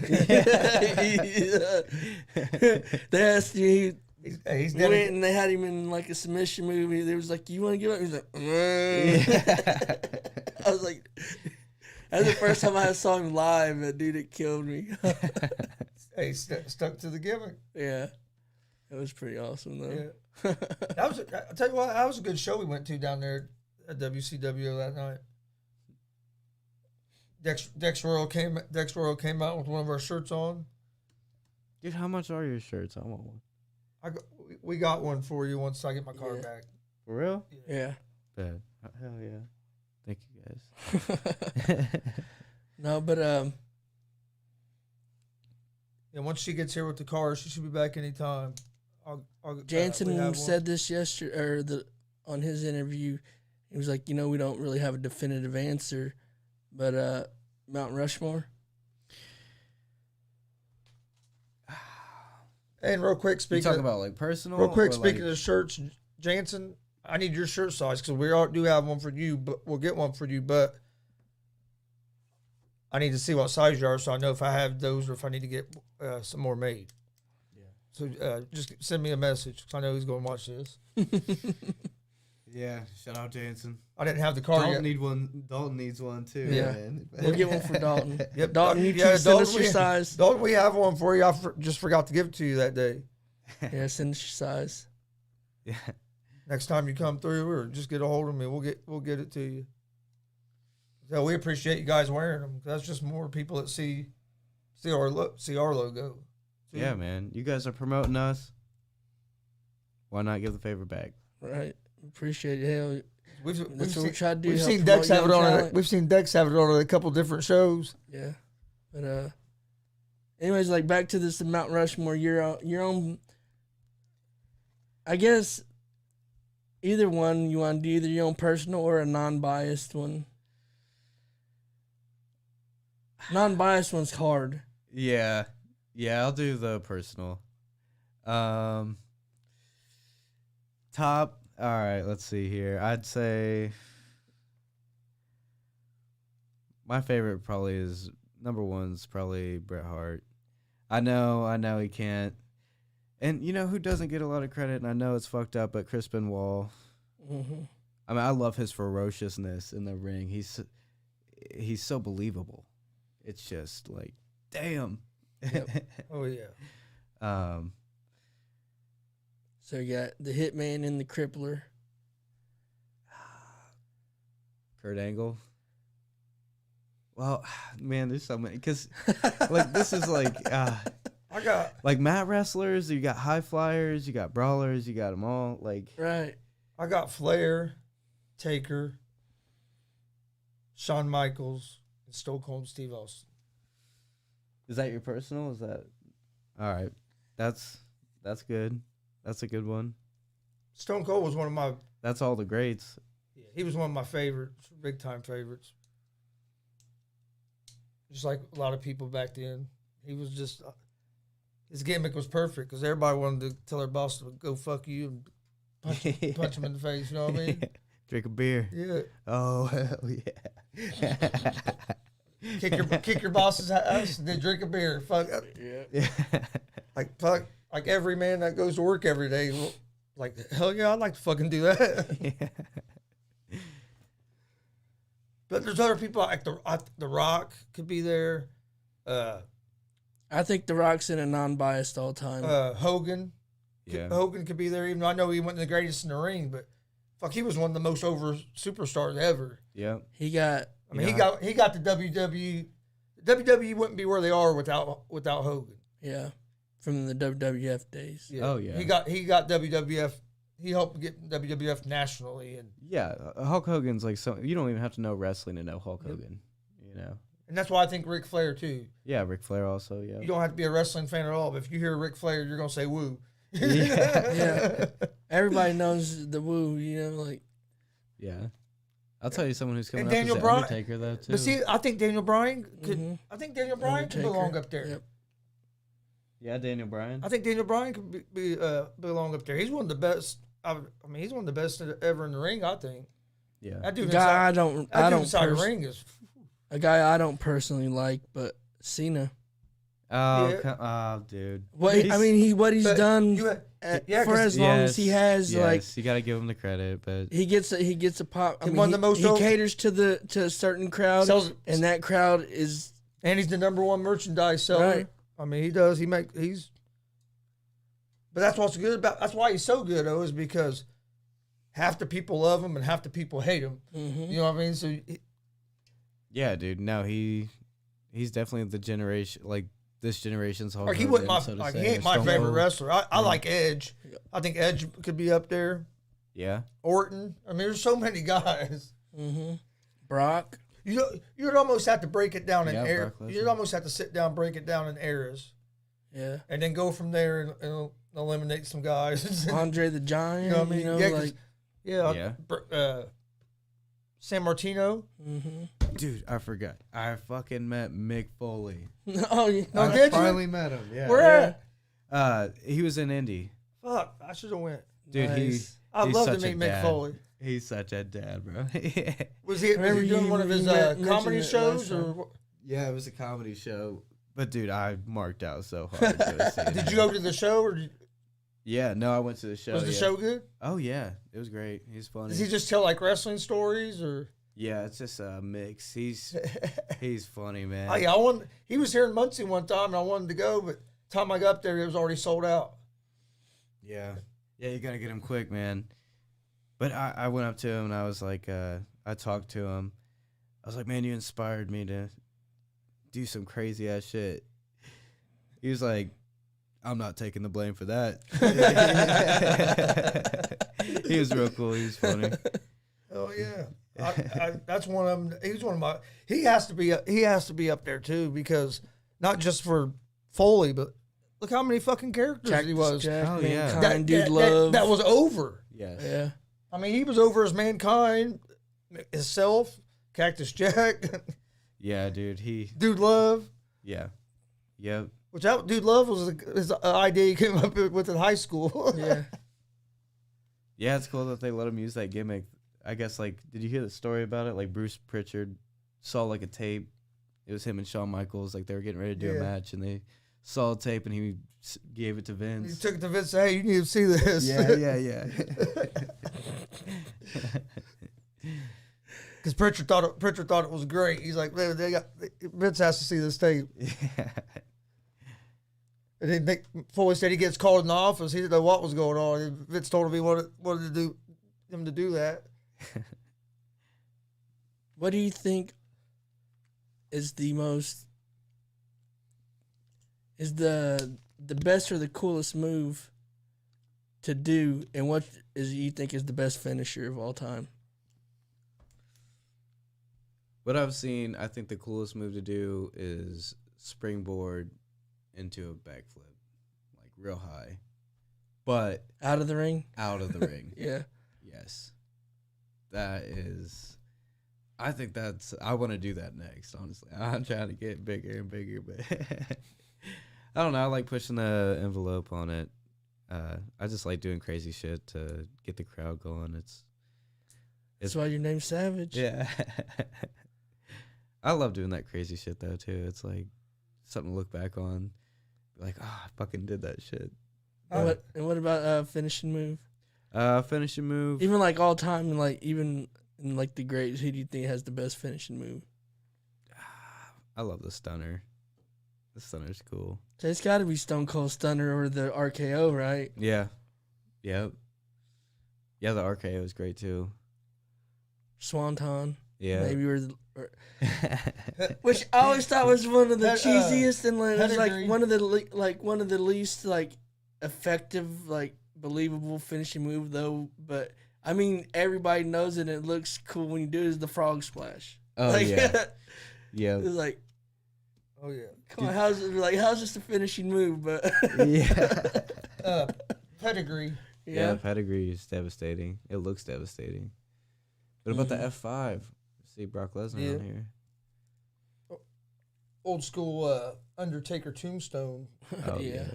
They asked you. He's He went dedicated. and they had him in like a submission movie. They was like, "You want to give up?" He's like, I was like, that's the first time I saw him live. That dude, it killed me. Hey, he stuck to the gimmick. Yeah, it was pretty awesome though. Yeah. I tell you what, that was a good show we went to down there at WCW that night. G.W.R came out with one of our shirts on. Dude, how much are your shirts? I want one. We got one for you once I get my car Yeah. back. For real? Yeah. Bad. Hell yeah. Thank you guys. No, but Yeah, once she gets here with the car, she should be back anytime. we Jansen have one. said this yesterday, or on his interview. He was like, we don't really have a definitive answer, but Mount Rushmore. And real quick, You speaking talk about like personal. real quick, or, speaking like, of shirts, Jansen, I need your shirt size because we do have one for you, but we'll get one for you. But I need to see what size you are, so I know if I have those or if I need to get some more made. Yeah. So just send me a message because I know he's going to watch this. Yeah, shout out Jansen. I didn't have the car yet. Dalton needs one too. Yeah. Man. We'll get one for Dalton. Yep, Dalton, you yeah, can send us Dalton, your size. Dalton, we have one for you. I just forgot to give it to you that day. Yeah, send us your size. Yeah. Next time you come through, or just get a hold of me, we'll get it to you. So we appreciate you guys wearing them. That's just more people that see our logo. Yeah, man. You guys are promoting us. Why not give the favor back? Right. Appreciate it. Hell, that's what we seen, try to do. we've help seen promote Dex have it young on. talent. We've seen Dex have it on a couple different shows. Yeah, but anyways, like back to this Mount Rushmore. Your own. I guess either one you want to do, either your own personal or a non-biased one. Non-biased one's hard. Yeah. Yeah, I'll do the personal. Top. All right, let's see here. I'd say my favorite probably is number one's probably Bret Hart. I know he can't. And you know who doesn't get a lot of credit, and I know it's fucked up, but Chris Benoit. Mm-hmm. I mean, I love his ferociousness in the ring. He's so believable. It's just like, damn. Yep. Oh yeah. So you got the Hitman and the Crippler. Kurt Angle. Well, man, there's so many because like this is like I got like mat wrestlers. You got high flyers. You got brawlers. You got them all. Like Right. I got Flair, Taker, Shawn Michaels, and Stone Cold Steve Austin. is that your personal? Is that all right? That's good. That's a good one. Stone Cold was one of my. That's all the greats. Yeah, he was one of my favorites, big time favorites. Just like a lot of people back then, he was just his gimmick was perfect because everybody wanted to tell their boss to go fuck you and punch him in the face. You know what I mean? Drink a beer. Yeah. Oh hell yeah. Kick your boss's ass and then drink a beer. Fuck. Yeah. Like fuck. Like every man that goes to work every day. Like hell yeah, I'd like to fucking do that. But there's other people like the Rock could be there. I think The Rock's in a non-biased all time. Hogan. Yeah. Hogan could be there, even though I know he wasn't the greatest in the ring, but fuck, he was one of the most over superstars ever. Yep. He got I mean, he got the WWE. WWE wouldn't be where they are without Hogan. from the WWF days. Oh yeah. He got WWF. He helped get WWF nationally, and Yeah, Hulk Hogan's like so. You don't even have to know wrestling to know Hulk Hogan. You know. that's why I think Ric Flair too. Yeah, Ric Flair also. Yeah. You don't have to be a wrestling fan at all, but if you hear Ric Flair, you're gonna say woo. Yeah. Everybody knows the woo, like. Yeah. I'll tell you someone who's coming And up Daniel is the Bryan- Undertaker though too. But see, I think Daniel Bryan could. Mhm. I think Daniel Bryan could Undertaker. belong up there. Yep. Yeah, Daniel Bryan. I think Daniel Bryan could belong up there. He's one of the best. I mean, he's one of the best ever in the ring. I think. Yeah. That dude A guy I don't inside the ring is. a guy I don't personally like, but Cena. Oh, Yeah. Dude. What He's- what he's But done you had- yeah, for 'cause- as long as he has, like you got to give him the credit, but he gets a pop. I He mean, won the most he over- caters to a certain crowd, Sells- and that crowd is And he's the number one merchandise seller. Right. I mean, he does. He's. But that's what's good about. That's why he's so good, though, is because half the people love him and half the people hate him. mhm. You know what I mean? So yeah, dude. No, he's definitely the generation like this generation's Hulk like he Hogan, wasn't so to he say, ain't or my Stone favorite Cold. wrestler. I like Edge. I think Edge could be up there. Yeah. Orton. I mean, there's so many guys. Brock. You'd almost have to break it down in Yeah, air. Brock Lesnar. You'd almost have to sit down, break it down in eras, Yeah. and then go from there and eliminate some guys. Andre the Giant. You know what I mean? Yeah, 'cause- like Yeah. San Martino. Dude, I forgot. I fucking met Mick Foley. oh yeah. No, I did you? finally met him. Yeah. Where at? He was in Indy. Fuck, I should have went. Dude, Nice. I'd he's love to such a meet Mick dad. Foley. He's such a dad, bro. Was he Remember doing you- one of his you mentioned comedy it last shows time. or? What? Yeah, it was a comedy show. But dude, I marked out so hard. To see Did him. you go to the show or Yeah, no, I went to the show. was the yeah. show good? Oh yeah, it was great. He's funny. Does he just tell like wrestling stories or? Yeah, it's just a mix. He's funny, man. Oh, yeah, he was here in Muncie one time and I wanted to go, but time I got up there, it was already sold out. Yeah, you gotta get him quick, man. But I went up to him and I was like, I talked to him. I was like, man, you inspired me to do some crazy ass shit. He was like, I'm not taking the blame for that. He was real cool. He was funny. Oh yeah, that's one of them. He's one of my. He has to be up there too because not just for Foley, but look how many fucking characters he was. Jack, Oh, yeah. Mankind, Dude Love. That was over. Yes. yeah. I mean, he was over as Mankind, himself, Cactus Jack, Yeah, dude. Dude Love. Yeah. Yep. Which that dude Love was his idea he came up with in high school. Yeah. Yeah, it's cool that they let him use that gimmick. I guess, like, did you hear the story about it? Like, Bruce Pritchard saw, like, a tape. It was him and Shawn Michaels. Like, they were getting ready to do a match, and they saw a tape, and he gave it to Vince. He took it to Vince and said, hey, you need to see this. Yeah. Because Pritchard thought it was great. He's like, man, Vince has to see this tape. Yeah. And then Foley said he gets called in the office. He didn't know what was going on. And Vince told him he wanted him to do that. What do you think is the best or the coolest move to do, and what is you think is the best finisher of all time? What I've seen, I think the coolest move to do is springboard into a backflip, like real high, but Out of the ring? out of the ring. Yeah. Yes, that is. I think I want to do that next. Honestly, I'm trying to get bigger and bigger, but I don't know. I like pushing the envelope on it. I just like doing crazy shit to get the crowd going. That's why your name's Savage. Yeah. I love doing that crazy shit though too. It's like something to look back on. Be like, I fucking did that shit. And what about finishing move? Finishing move. Even like all time, and like even in like the greats, who do you think has the best finishing move? I love the stunner. The stunner's cool. So it's got to be Stone Cold Stunner or the RKO, right? Yeah. Yep. Yeah, the RKO is great too. Swanton. Yeah. Maybe which I always thought was one of the cheesiest and like, it was like one of the least like effective, like believable finishing move though. But I mean, everybody knows it and it looks cool when you do it, is the frog splash. Oh like, yeah. Yeah. It's like, Oh, yeah. come on, how's this a finishing move? But Yeah. Pedigree. Yeah, pedigree is devastating. It looks devastating. What about the F5? See Brock Lesnar on here. Old school Undertaker tombstone. Oh, Yeah.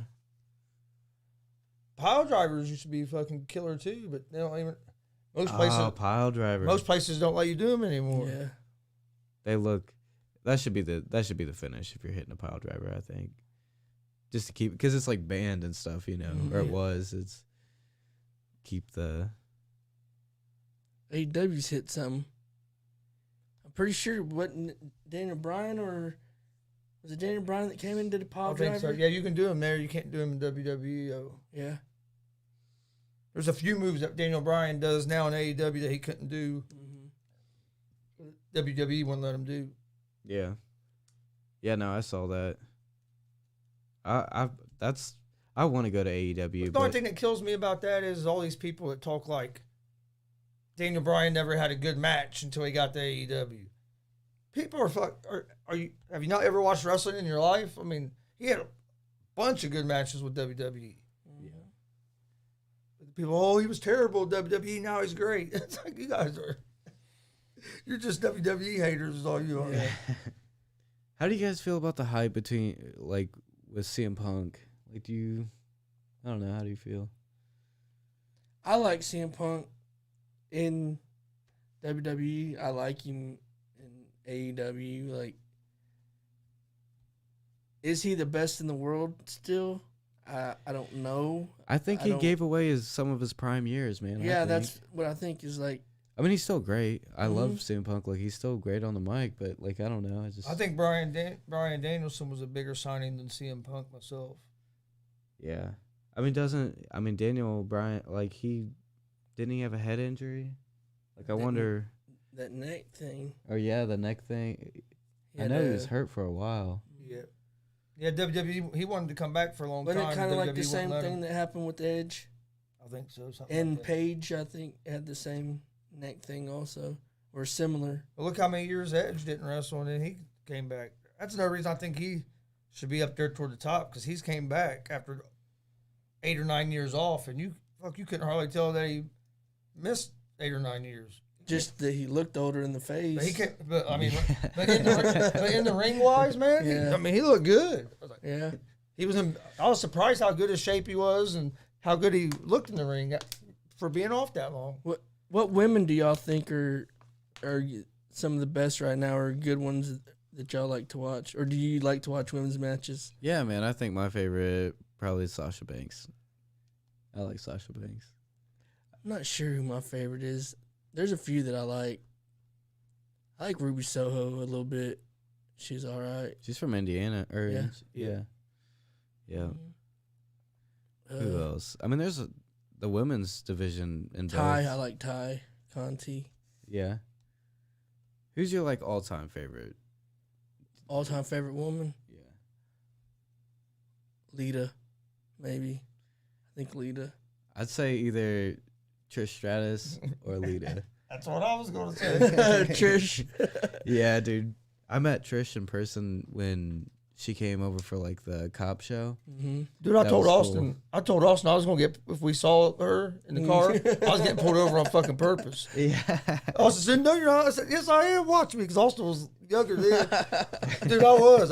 Pile drivers used to be fucking killer too, but they don't even. Most places, pile driver. most places don't let you do them anymore. Yeah. They look. That should be the finish if you're hitting a pile driver. I think, just to keep, because it's like banned and stuff, you know, or it was. It's keep the. AEW's hit something. I'm pretty sure wasn't Daniel Bryan, or was it Daniel Bryan that came into the pile I driver? think so. Yeah, you can do them there. You can't do them in WWE. Though. Yeah. There's a few moves that Daniel Bryan does now in AEW that he couldn't do. WWE wouldn't let him do. Yeah. Yeah. No, I saw that. I want to go to AEW. The only thing that kills me about that is all these people that talk like Daniel Bryan never had a good match until he got to AEW. People are you? Have you not ever watched wrestling in your life? I mean, he had a bunch of good matches with WWE. Yeah. People, he was terrible at WWE. Now he's great. It's like you guys are. You're just WWE haters, is all you are. Yeah. How do you guys feel about the hype between, like, with CM Punk? Like, I don't know, how do you feel? I like CM Punk in WWE. I like him in AEW. Like, is he the best in the world still? I don't know. I think he gave away some of his prime years, man. Yeah, that's what I think is like. I mean, he's still great. I love CM Punk. Like, he's still great on the mic, but, like, I don't know. I think Bryan Danielson was a bigger signing than CM Punk myself. Yeah. I mean, Daniel Bryan, like, didn't he have a head injury? Like, I wonder. That neck thing. Oh, yeah, the neck thing. I know he was hurt for a while. Yeah. Yeah, WWE, he wanted to come back for a long time. Wasn't it kind of like WWE the same wouldn't let thing him. that happened with Edge? I think so. And like that. Paige, I think, had the same neck thing also, or similar. Well, look how many years Edge didn't wrestle, and then he came back. That's another reason I think he should be up there toward the top, because he's came back after 8 or 9 years off, and you couldn't hardly tell that he missed 8 or 9 years. Just that he looked older in the face. But he can't. But I mean, but in the ring wise, man, Yeah. I mean, he looked good. I was like, Yeah. He was in. I was surprised how good his shape he was and how good he looked in the ring for being off that long. What women do y'all think are some of the best right now, or good ones that y'all like to watch, or do you like to watch women's matches? Yeah, man. I think my favorite probably is Sasha Banks. I like Sasha Banks. I'm not sure who my favorite is. There's a few that I like. I like Ruby Soho a little bit. She's all right. She's from Indiana. Yeah. Who else? I mean, there's the women's division in Ty. both. I like Ty Conti. Yeah. Who's your like all-time favorite? All-time favorite woman? Yeah. Lita, maybe. I think Lita. I'd say either Trish Stratus or Lita. That's what I was going to say. Trish. Yeah, dude. I met Trish in person when she came over for like the cop show. Mm-hmm. Dude, I That told was Austin. cool. I told Austin I was going to get, if we saw her in the car, I was getting pulled over on fucking purpose. Yeah. Austin said, "No, you're not." I said, "Yes, I am." Watch me, because Austin was younger then. Dude, I was.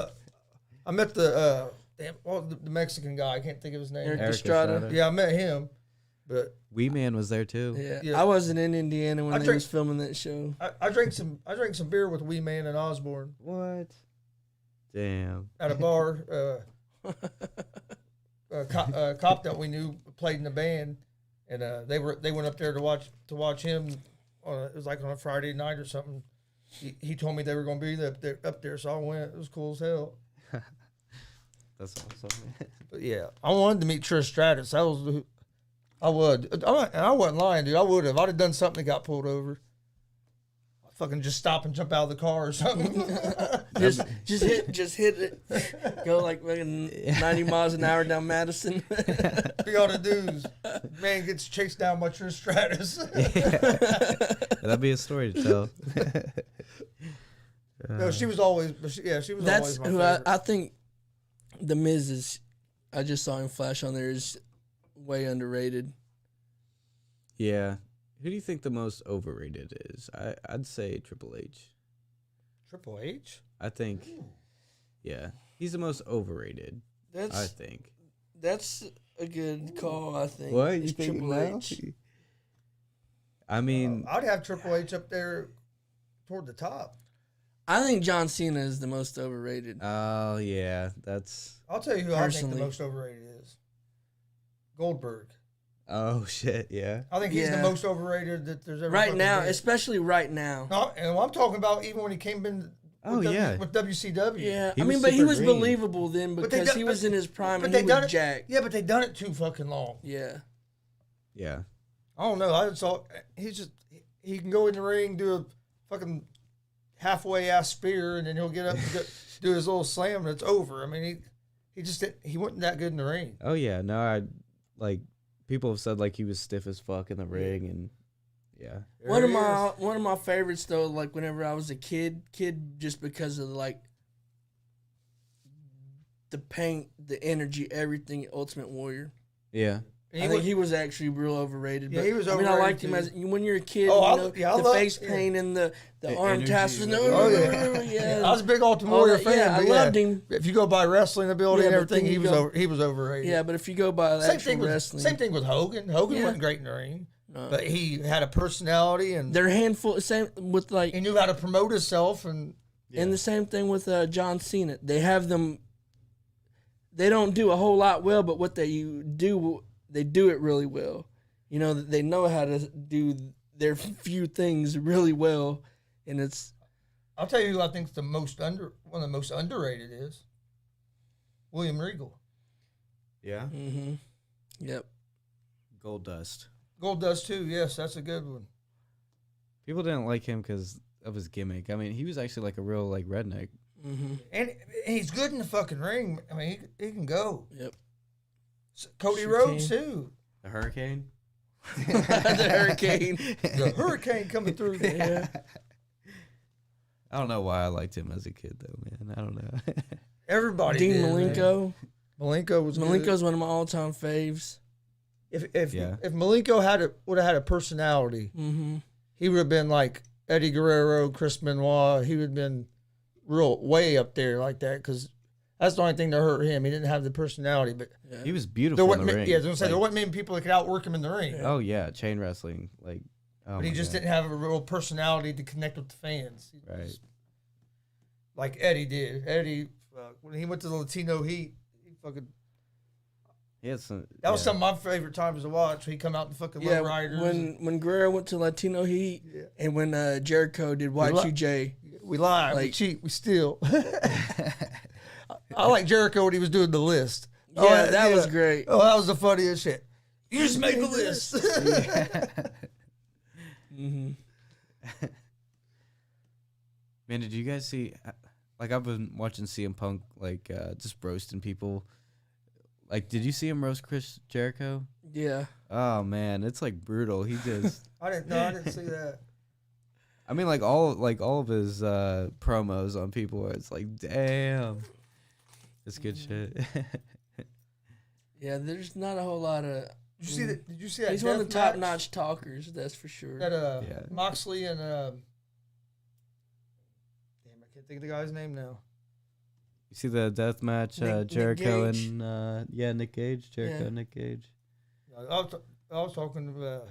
I met the Mexican guy. I can't think of his name. Eric Eric Estrada. Estrada. Yeah, I met him, but Wee Man was there too. Yeah. Yeah. I wasn't in Indiana when I they drink- was filming that show. I drank some beer with Wee Man and Osborne What? Damn. at a bar. Cop that we knew played in the band, and they went up there to watch him. It was like on a Friday night or something. He told me they were going to be up there, so I went. It was cool as hell. That's awesome. But yeah, I wanted to meet Trish Stratus. I would. And I wasn't lying, dude. I would have. I'd have done something that got pulled over. I'd fucking just stop and jump out of the car or something. Just hit it. Go like fucking 90 miles an hour down Madison. Be all the dudes. Man gets chased down by Trish Stratus. That'd be a story to tell. No, she was always. She was That's always my who favorite. I think the Miz is. I just saw him flash on there, is way underrated. Yeah. Who do you think the most overrated is? I'd say Triple H. Triple H. I think, yeah, he's the most overrated. I think. That's a good call. I think. What It's you think Triple now? H. I mean, I'd have Triple H up there toward the top. I think John Cena is the most overrated. oh yeah, that's. I'll tell you who I think Personally. the most overrated is. Goldberg. Oh shit, yeah. I think he's the Yeah. most overrated that there's ever Right fucking now, been. especially right now. No, and I'm talking about even when he came in. Oh, yeah. With WCW. Yeah, He I was mean, but he super was green. believable then But they because done- he was but- in his prime but and they he done was it- jacked. Yeah, but they done it too fucking long. Yeah. Yeah. I don't know. I just saw he can go in the ring, do a fucking halfway ass spear, and then he'll get up and do his little slam, and it's over. I mean, he wasn't that good in the ring. Oh yeah, no, I like people have said like he was stiff as fuck in the ring, and yeah. There he is. One of my favorites though, like whenever I was a kid, just because of like the paint, the energy, everything. Ultimate Warrior. Yeah. And I think he was actually real overrated. Yeah, but, he was I mean, I overrated, liked him too. as when you're a kid. Oh, you know, I the love- face yeah. paint and the The arm energy tassels. was Oh, yeah. I was a big Ultimate All Warrior that- fan. yeah, I but loved him. If you go by wrestling ability Yeah, and but everything, then he you was go- he was overrated. Yeah, but if you go by the Same actual thing with wrestling, same thing with Hogan. Hogan Yeah. wasn't great in the ring, No. but he had a personality and they're a handful. Same with like, he knew how to promote himself. And and the same thing with John Cena. They have them. They don't do a whole lot well, but what they do, they do it really well. You know, they know how to do their few things really well, and it's I'll tell you who I think one of the most underrated is William Regal. Yeah. Yep. Gold Dust. Gold Dust too. Yes, that's a good one. People didn't like him because of his gimmick. I mean, he was actually like a real like redneck. And he's good in the fucking ring. I mean, he can go. Yep. Cody Sure Rhodes can. too. The Hurricane. The Hurricane. The hurricane coming through. Yeah. I don't know why I liked him as a kid though, man. I don't know. Everybody. Dean did, man. Malenko. Malenko was good. Malenko's one of my all-time faves. If Yeah. Malenko would have had a personality, he would have been like Eddie Guerrero, Chris Benoit. He would have been way up there like that because That's the only thing that hurt him. He didn't have the personality, but He was there beautiful in wasn't. the ring. Yeah, I was gonna say there Like, wasn't many people that could outwork him in the ring. oh yeah, chain wrestling. Like, oh But he my just God. didn't have a real personality to connect with the fans. He Right. just- like Eddie did. Eddie, when he went to the Latino Heat, he fucking. He had some. That was yeah. some of my favorite times to watch. He come out the fucking Yeah, Low Riders. when Guerrero went to Latino Heat, Yeah. and when Jericho did Y2J. We lie, we Like- cheat, we steal. I like Jericho when he was doing the list. Yeah, that was great. Oh, that was the funniest shit. You just made the list. Mm-hmm. Man, did you guys see? Like, I've been watching CM Punk, like, just roasting people. Like, did you see him roast Chris Jericho? Yeah. Oh man, it's like brutal. He just. I didn't see that. I mean, like all of his promos on people. It's like, damn, it's good shit. Yeah, there's not a whole lot of. Did you see that? Did you see that? He's one of the death match? top-notch talkers, that's for sure. That Yeah. Moxley and damn, I can't think of the guy's name now. You see the death match, Nick Jericho Gage. and Nick Gage, Jericho, Yeah. Nick Gage. I was talking about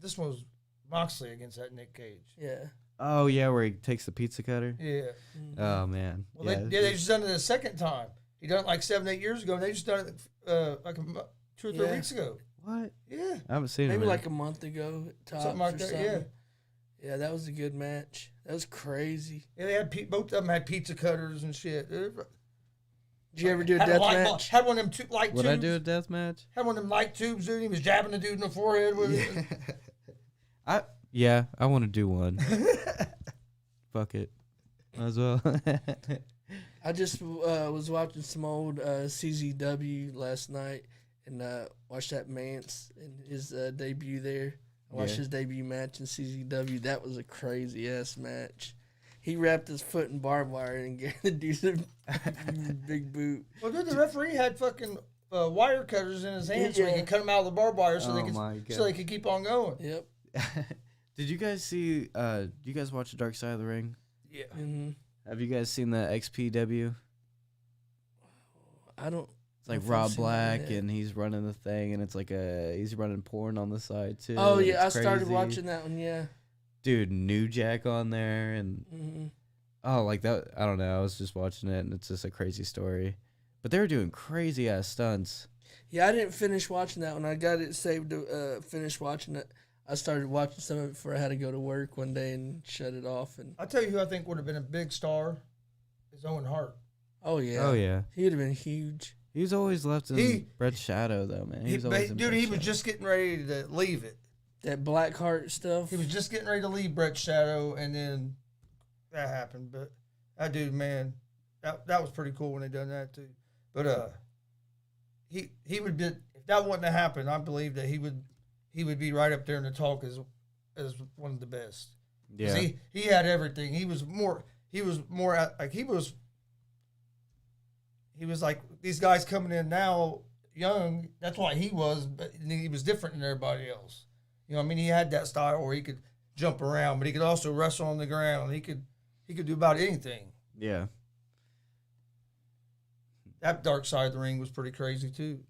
this one was Moxley against that Nick Cage. Yeah. Oh yeah, where he takes the pizza cutter. Yeah. Mhm. Oh man. Well, they just done it a second time. He done it like 7-8 years ago, and they just done it like 2 or 3 Yeah. weeks ago. What? Yeah. I haven't seen it. Maybe man. like a month ago, tops Something like or that, something. yeah. Yeah, that was a good match. That was crazy. Yeah, they had both of them had pizza cutters and shit. Did you ever do a Had death light bulb- match? Had one of them light Would tubes. I do a death match? Had one of them light tubes, dude. He was jabbing the dude in the forehead with it. I want to do one. Fuck it. Might as well. I just was watching some old CZW last night and watched that Mance and his debut there. I watched Yeah. his debut match in CZW. That was a crazy ass match. He wrapped his foot in barbed wire and gave the dude a big boot. Well, dude, the referee had fucking wire cutters in his hands so he could cut them out of the barbed wire so my God. they could keep on going. Yep. Did you guys see? You guys watch the Dark Side of the Ring? Yeah. hmm Have you guys seen the XPW? I don't. It's like I've Rob seen that Black, yet. and he's running the thing, and it's like he's running porn on the side too. Oh and yeah, I it's started crazy. watching that one. Yeah. Dude, New Jack on there, and hmm oh, like that. I don't know. I was just watching it, and it's just a crazy story. But they were doing crazy ass stunts. Yeah, I didn't finish watching that one. I got it saved to finish watching it. I started watching some of it before I had to go to work one day and shut it off. And I'll tell you who I think would have been a big star is Owen Hart. Oh yeah. he would have been huge. He's always left in He- Brett's shadow though, man. He, He's always in dude, Brett's he was shadow. just getting ready to leave it. That Blackheart stuff. He was just getting ready to leave Brett's shadow, and then that happened. But that dude, man, that was pretty cool when they done that too. But he would be, if that wouldn't have happened, I believe that he would be right up there in the talk as one of the best. 'Cause Yeah. he had everything. He was more like he was like these guys coming in now young. That's why he was, but he was different than everybody else. You know, what I mean, he had that style where he could jump around, but he could also wrestle on the ground. He could do about anything. Yeah. That dark side of the ring was pretty crazy too.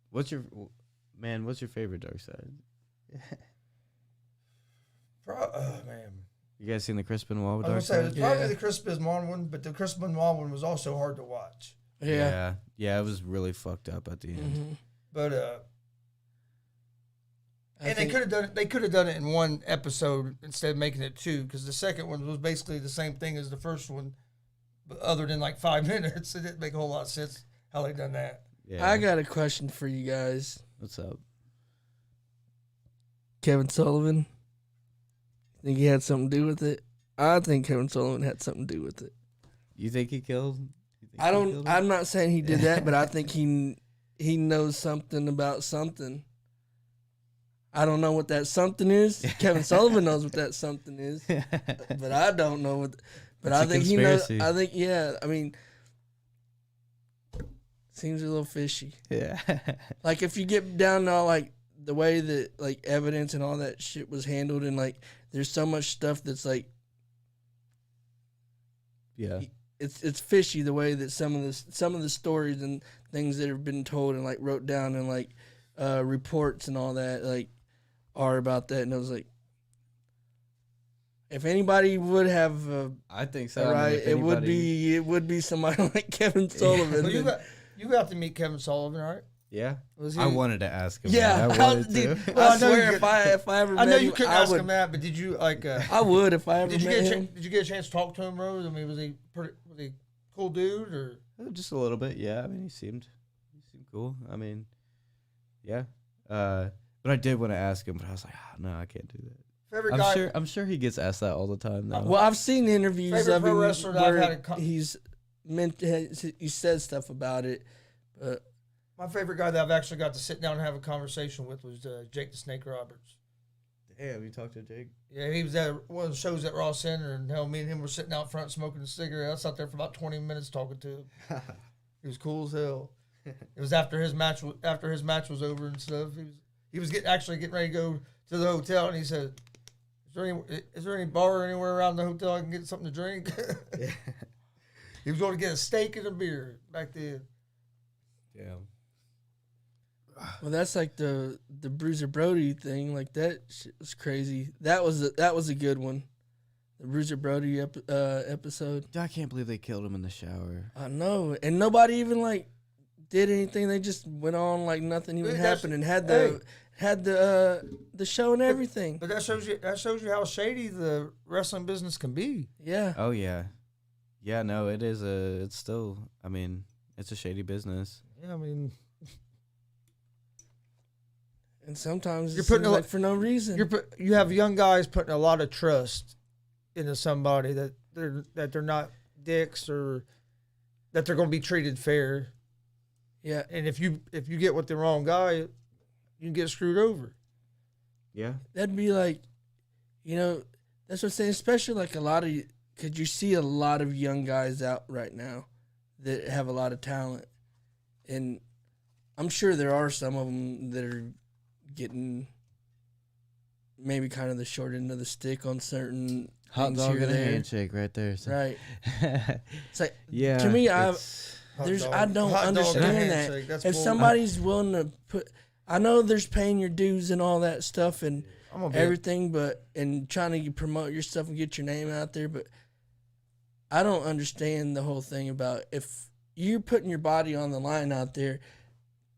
What's your favorite Dark Side? Man, You guys seen the Chris Benoit I was Dark gonna say Side? it's probably Yeah. the Chris Benoit one, but the Chris Benoit one was also hard to watch. Yeah. Yeah, it was really fucked up at the end. hmm But I and think, they could have done it in one episode instead of making it two, because the second one was basically the same thing as the first one, but other than like 5 minutes. It didn't make a whole lot of sense how they done that. Yeah. I got a question for you guys. What's up? Kevin Sullivan. Think he had something to do with it? I think Kevin Sullivan had something to do with it. You think he killed? You think I he don't. killed him? I'm not saying he did that, but I think he knows something about something. I don't know what that something is. Kevin Sullivan knows what that something is, but I don't know what. But It's I a think he knows. conspiracy. I think I mean, seems a little fishy. Yeah. Like if you get down to all, like the way that like evidence and all that shit was handled, and like there's so much stuff that's like Yeah. it's fishy the way that some of the stories and things that have been told and like wrote down and like reports and all that like are about that. And I was like, if anybody would have, I think so. right, I mean, if it would be somebody like Kevin Sullivan. Well, you got to meet Kevin Sullivan, right? Yeah. Was he? I wanted to ask him. Yeah, that. I wanted to. dude, Well, I I know swear you if I ever I met know him, you couldn't I ask would, him that, but did you like? I would if I ever Did you met get him. did you get a chance to talk to him, Rose? I mean, was he a cool dude or? Just a little bit, yeah. I mean, he seemed cool. I mean, yeah. But I did want to ask him, but I was like, no, I can't do that. Favorite guy? I'm sure he gets asked that all the time now. Well, I've seen interviews Favorite of pro him wrestler that I've where had he said stuff about it, but My favorite guy that I've actually got to sit down and have a conversation with was Jake the Snake Roberts. Damn, you talked to Jake? Yeah, he was at one of the shows at Ross Center, and hell, me and him were sitting out front smoking a cigarette. I sat there for about 20 minutes talking to him. He was cool as hell. It was after his match was over and stuff. He was getting ready to go to the hotel, and he said, "Is there any bar anywhere around the hotel I can get something to drink?" Yeah. He was going to get a steak and a beer back then. Damn. well, that's like the Bruiser Brody thing. Like that shit was crazy. That was a good one. The Bruiser Brody episode. I can't believe they killed him in the shower. I know, and nobody even like did anything. They just went on like nothing even Dude, happened and had the show and everything. But that shows you how shady the wrestling business can be. Yeah. Oh, yeah. Yeah, no, it's still, I mean, it's a shady business. Yeah, I mean, And sometimes You're it's putting like for no reason. you have young guys putting a lot of trust into somebody that they're not dicks or that they're going to be treated fair. Yeah. And if you get with the wrong guy, you can get screwed over. Yeah. That'd be like, that's what I'm saying. Especially like because you see a lot of young guys out right now that have a lot of talent. And I'm sure there are some of them that are getting maybe kind of the short end of the stick on certain Hot things dog here and a there. handshake right there. So. Right. It's like, Yeah. to me, I Hot don't dog and a understand handshake, that. that's If bull. somebody's willing to put, I know there's paying your dues and all that stuff and I'm gonna be everything, and trying to promote your stuff and get your name out there, but I don't understand the whole thing about if you're putting your body on the line out there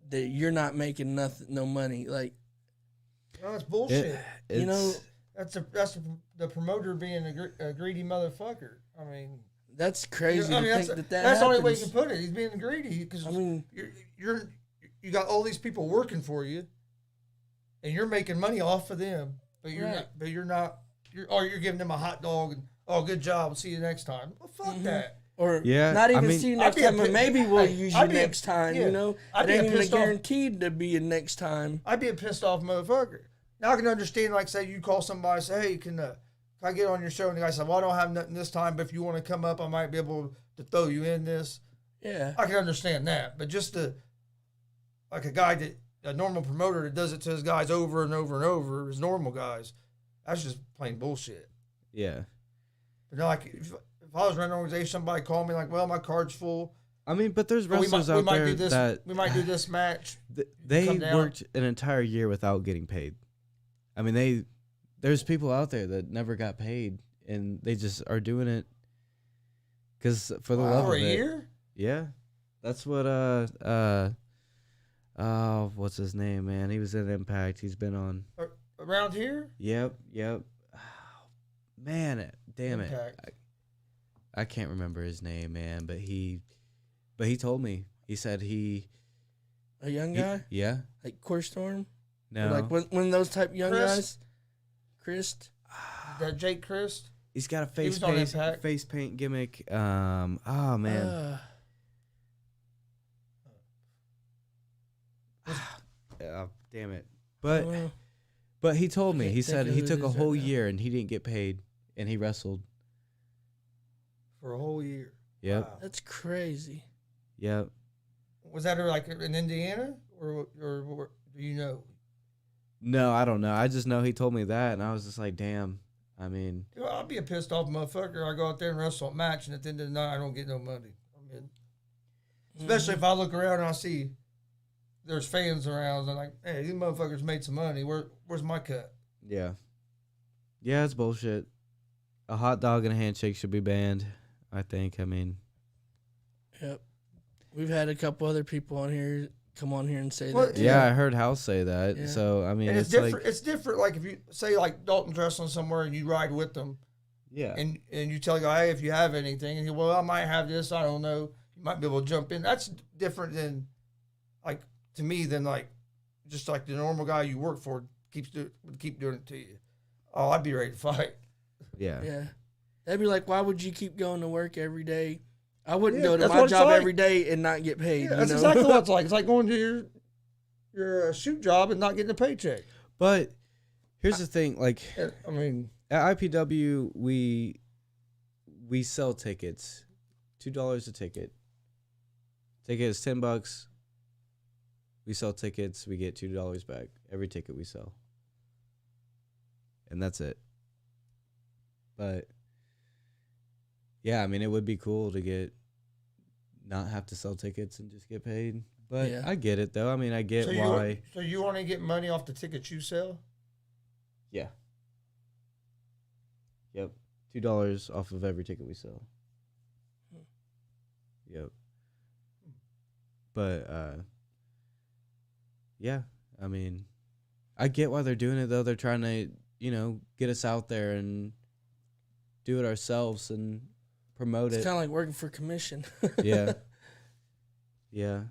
that you're not making no money. Like, no, that's bullshit. It's- That's the promoter being a greedy motherfucker. I mean, that's crazy I mean, to think that that's the only way you happens. can put it. He's being greedy because I mean, you got all these people working for you, and you're making money off of them, but you're not. You're giving them a hot dog and good job. See you next time. Well, fuck that. or Yeah, not even I mean- see you I'd next be a time, or pi- maybe we'll hey, use I'd you be a- next time. yeah, I'd It be a ain't even pissed off- guaranteed to be a next time. I'd be a pissed off motherfucker. Now I can understand, like, say you call somebody and say, "Hey, can I get on your show?" And the guy said, "Well, I don't have nothing this time, but if you want to come up, I might be able to throw you in this." Yeah. I can understand that, but just like a normal promoter that does it to his guys over and over and over, his normal guys, that's just plain bullshit. Yeah. But like, if I was running an organization, somebody called me like, "Well, my card's full. I mean, but there's Well, wrestlers we out might there do this. that We might do this match." they come down. worked an entire year without getting paid. I mean, there's people out there that never got paid, and they just are doing it because for the love For of a it. year? Yeah, that's what what's his name, man? He was in Impact. He's been on. Around here? Yep. Man, damn it, Impact. I can't remember his name, man. But he told me. He said A young he- guy? yeah. Like Core Storm? No. Or like one of those type young Chris? guys? Chris? That Jake Christ? He's got a was on Impact. face paint gimmick. Oh man. Damn it. But he told me. can't He think said of he who it took a is right whole now. year and he didn't get paid, and he wrestled. For a whole year. Yep. Wow. That's crazy. Yep. Was that like in Indiana? Or do you know? No, I don't know. I just know he told me that, and I was just like, damn. I mean, You know, I'll be a pissed off motherfucker. I go out there and wrestle a match, and at the end of the night, I don't get no money. I mean, especially if I look around and I see there's fans around, and I'm like, hey, these motherfuckers made some money. Where's my cut? yeah. Yeah, it's bullshit. A hot dog and a handshake should be banned, I think. I mean, Yep. We've had a couple other people on here come on here and say Well, that. yeah, too. I heard House say that. Yeah. So, I mean, And it's it's different. like, It's different. Like if you say like Dalton's wrestling somewhere and you ride with them, yeah. and you tell the guy, hey, if you have anything, and he, well, I might have this. I don't know. You might be able to jump in. That's different than, like, to me, than like, just like the normal guy you work for keep doing it to you. Oh, I'd be ready to fight. Yeah. Yeah. They'd be like, why would you keep going to work every day? I wouldn't Yeah, go to that's my what it's job like. every day and not get paid. Yeah, you that's know? exactly what it's like. It's like going to your shoot job and not getting a paycheck. But here's the thing. Like, I mean, at IPW, we sell tickets. $2 a ticket. Ticket is $10. We sell tickets. We get $2 back every ticket we sell. And that's it. But yeah, I mean, it would be cool to not have to sell tickets and just get paid. But Yeah. I get it though. I mean, I get so why. you only get money off the tickets you sell? Yeah. Yep. $2 off of every ticket we sell. Yep. But yeah, I mean, I get why they're doing it though. They're trying to, get us out there and do it ourselves and promote It's it. kind of like working for commission. Yeah. Yeah.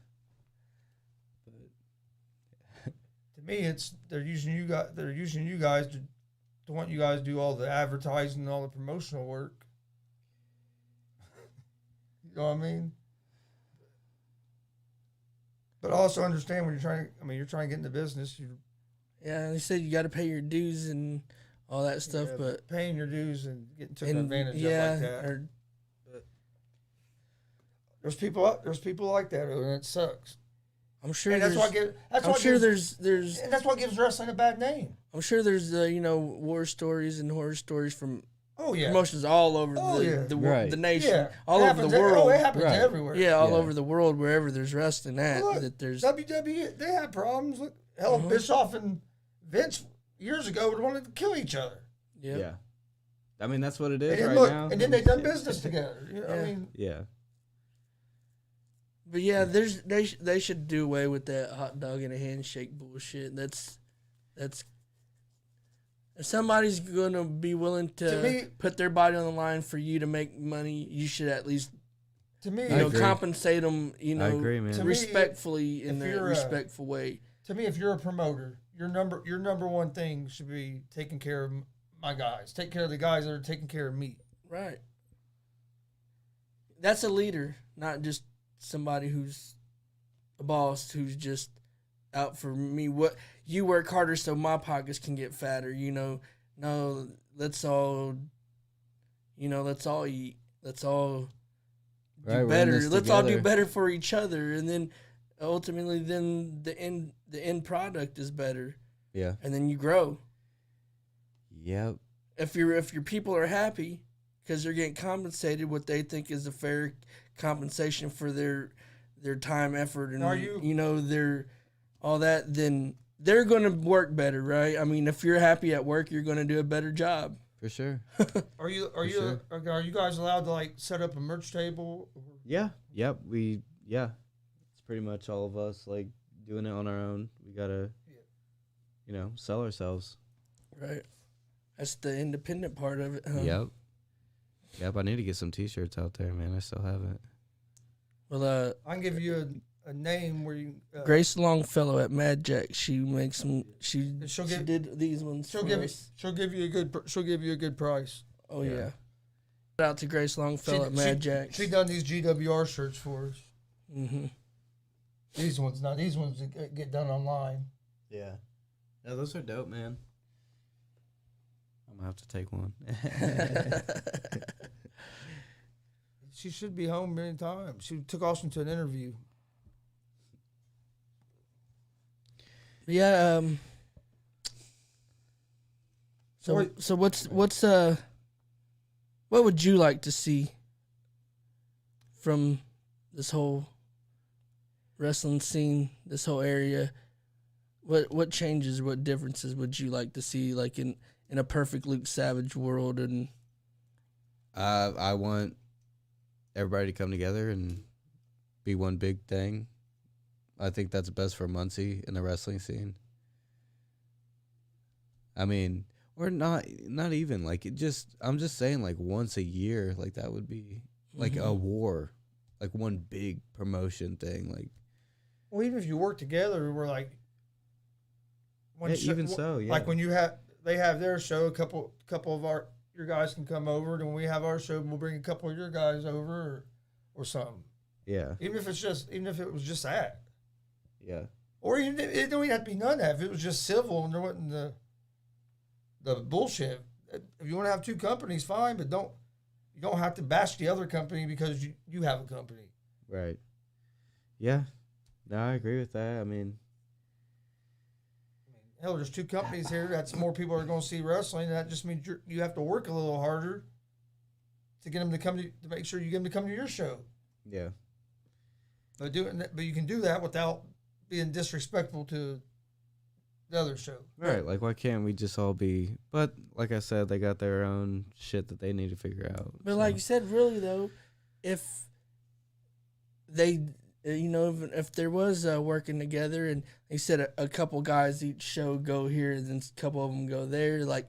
To me, it's they're using you guys. They're using you guys to want you guys to do all the advertising and all the promotional work. You know what I mean? But also understand when you're trying. I mean, you're trying to get into business. You're Yeah, they said you got to pay your dues and all that stuff, but paying your dues and getting taken and advantage of yeah, like that. or There's people like that, and it sucks. I'm sure And that's there's. what gives. That's I'm what sure gives, there's. and that's what gives wrestling a bad name. I'm sure there's war stories and horror stories from Oh yeah. promotions all over Oh, yeah. Right. the nation, Yeah. all It over happens the world. Oh, it happens Right. everywhere. Yeah, all Yeah. over the world, wherever there's wrestling at, Well, look, that there's. WWE, they had problems. Look, hell, Bischoff and Vince years ago wanted to kill each other. Yep. Yeah. I mean, that's what it is And right look, now. and then they done business together. You know, I Yeah. mean, Yeah. But yeah, they should do away with that hot dog and a handshake bullshit. That's if somebody's gonna be willing to me- put their body on the line for you to make money, you should at least to me, I agree. compensate them. I agree, man. To me, Respectfully in if a you're, respectful way. to me, if you're a promoter, your number one thing should be taking care of my guys. Take care of the guys that are taking care of me. Right. That's a leader, not just somebody who's a boss who's just out for me. What you work harder so my pockets can get fatter. No, let's all eat. Let's all Right, do we're in better. this Let's all do together. better for each other, and then ultimately, then the end product is better, Yeah. and then you grow. Yep. If your people are happy because they're getting compensated what they think is a fair compensation for their time, effort, and Are you- their all that, then they're going to work better, right? I mean, if you're happy at work, you're going to do a better job. For sure. Are you sure. are you guys allowed to like set up a merch table? Yeah. Yep. It's pretty much all of us like doing it on our own. We gotta, sell ourselves. Right. That's the independent part of it. Huh? Yep. Yep. I need to get some T-shirts out there, man. I still haven't. Well, I can give you a name where you. Grace Longfellow at Mad Jack, she makes some. She She'll she get- did these ones. She'll for give you. us. She'll give you a good price. Oh Yeah. yeah. Shout out to Grace Longfellow at Mad Jack. She done these G.W.R. shirts for us. Mm-hmm. These ones get done online. Yeah. Yeah, those are dope, man. I'm gonna have to take one. She should be home many times. She took Austin to an interview. Yeah. So what would you like to see from this whole wrestling scene, this whole area? What changes, what differences would you like to see, like in a perfect Luke Savage world? And I want everybody to come together and be one big thing. I think that's best for Muncie in the wrestling scene. I mean, or not even like it. I'm just saying, like once a year, like that would be like a war, like one big promotion thing. Like, Well, even if you work together, we're like, yeah. Like when they have their show, a couple of your guys can come over, and when we have our show, we'll bring a couple of your guys over or something. Yeah. Even if it was just that, Yeah. or even it don't even have to be none of that. If it was just civil and there wasn't the bullshit. If you want to have two companies, fine, but you don't have to bash the other company because you have a company. Right. Yeah. No, I agree with that. I mean, hell, there's two companies here. That's more people are going to see wrestling. And that just means you have to work a little harder to get them to make sure you get them to come to your show. yeah. But you can do that without being disrespectful to the other show. Right. Like, why can't we just all be? But like I said, they got their own shit that they need to figure out. But like you said, really though, if they, if there was working together, and they said a couple guys each show go here, and then a couple of them go there, like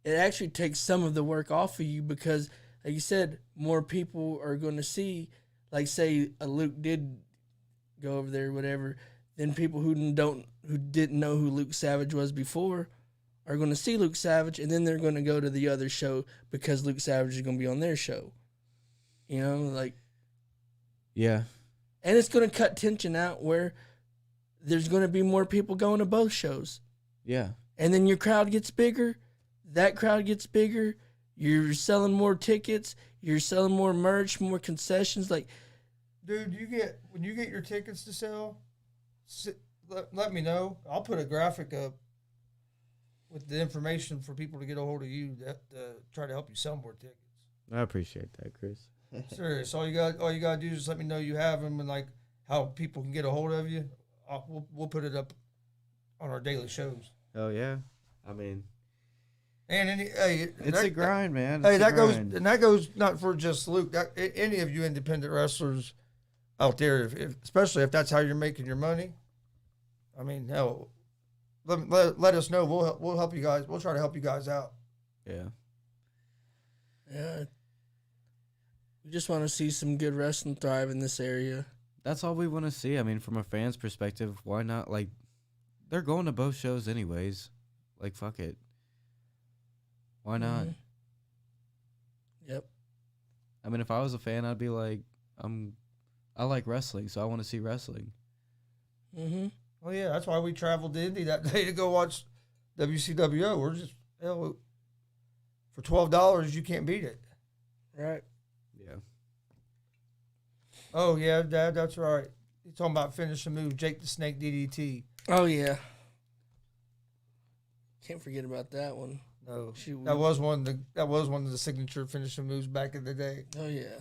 it actually takes some of the work off of you, because, like you said, more people are going to see. Like, say a Luke did go over there, or whatever, then people who didn't know who Luke Savage was before are going to see Luke Savage, and then they're going to go to the other show because Luke Savage is going to be on their show. Like, Yeah. and it's going to cut tension out where there's going to be more people going to both shows. Yeah. And then your crowd gets bigger. That crowd gets bigger. You're selling more tickets. You're selling more merch, more concessions. Like, dude, when you get your tickets to sell, let me know. I'll put a graphic up with the information for people to get a hold of you to try to help you sell more tickets. I appreciate that, Chris. Serious. All you gotta do is just let me know you have them and like how people can get a hold of you. We'll put it up on our daily shows. Oh yeah, I mean, and it's a grind, man. Hey, that goes not for just Luke. Any of you independent wrestlers out there, especially if that's how you're making your money. I mean, hell, let us know. We'll help you guys. We'll try to help you guys out. Yeah. Yeah. We just want to see some good wrestling thrive in this area. That's all we want to see. I mean, from a fan's perspective, why not? Like, they're going to both shows anyways. Like, fuck it. Why not? Yep. I mean, if I was a fan, I'd be like, I like wrestling, so I want to see wrestling. Mm-hmm. Well, yeah, that's why we traveled to Indy that day to go watch WCWO. We're just, for $12, you can't beat it. Right. Yeah. Oh, yeah, Dad, that's right. You're talking about finishing move, Jake the Snake DDT. Oh, yeah. Can't forget about that one. No, Shoot, that was one of the signature finishing moves back in the day. Oh, yeah.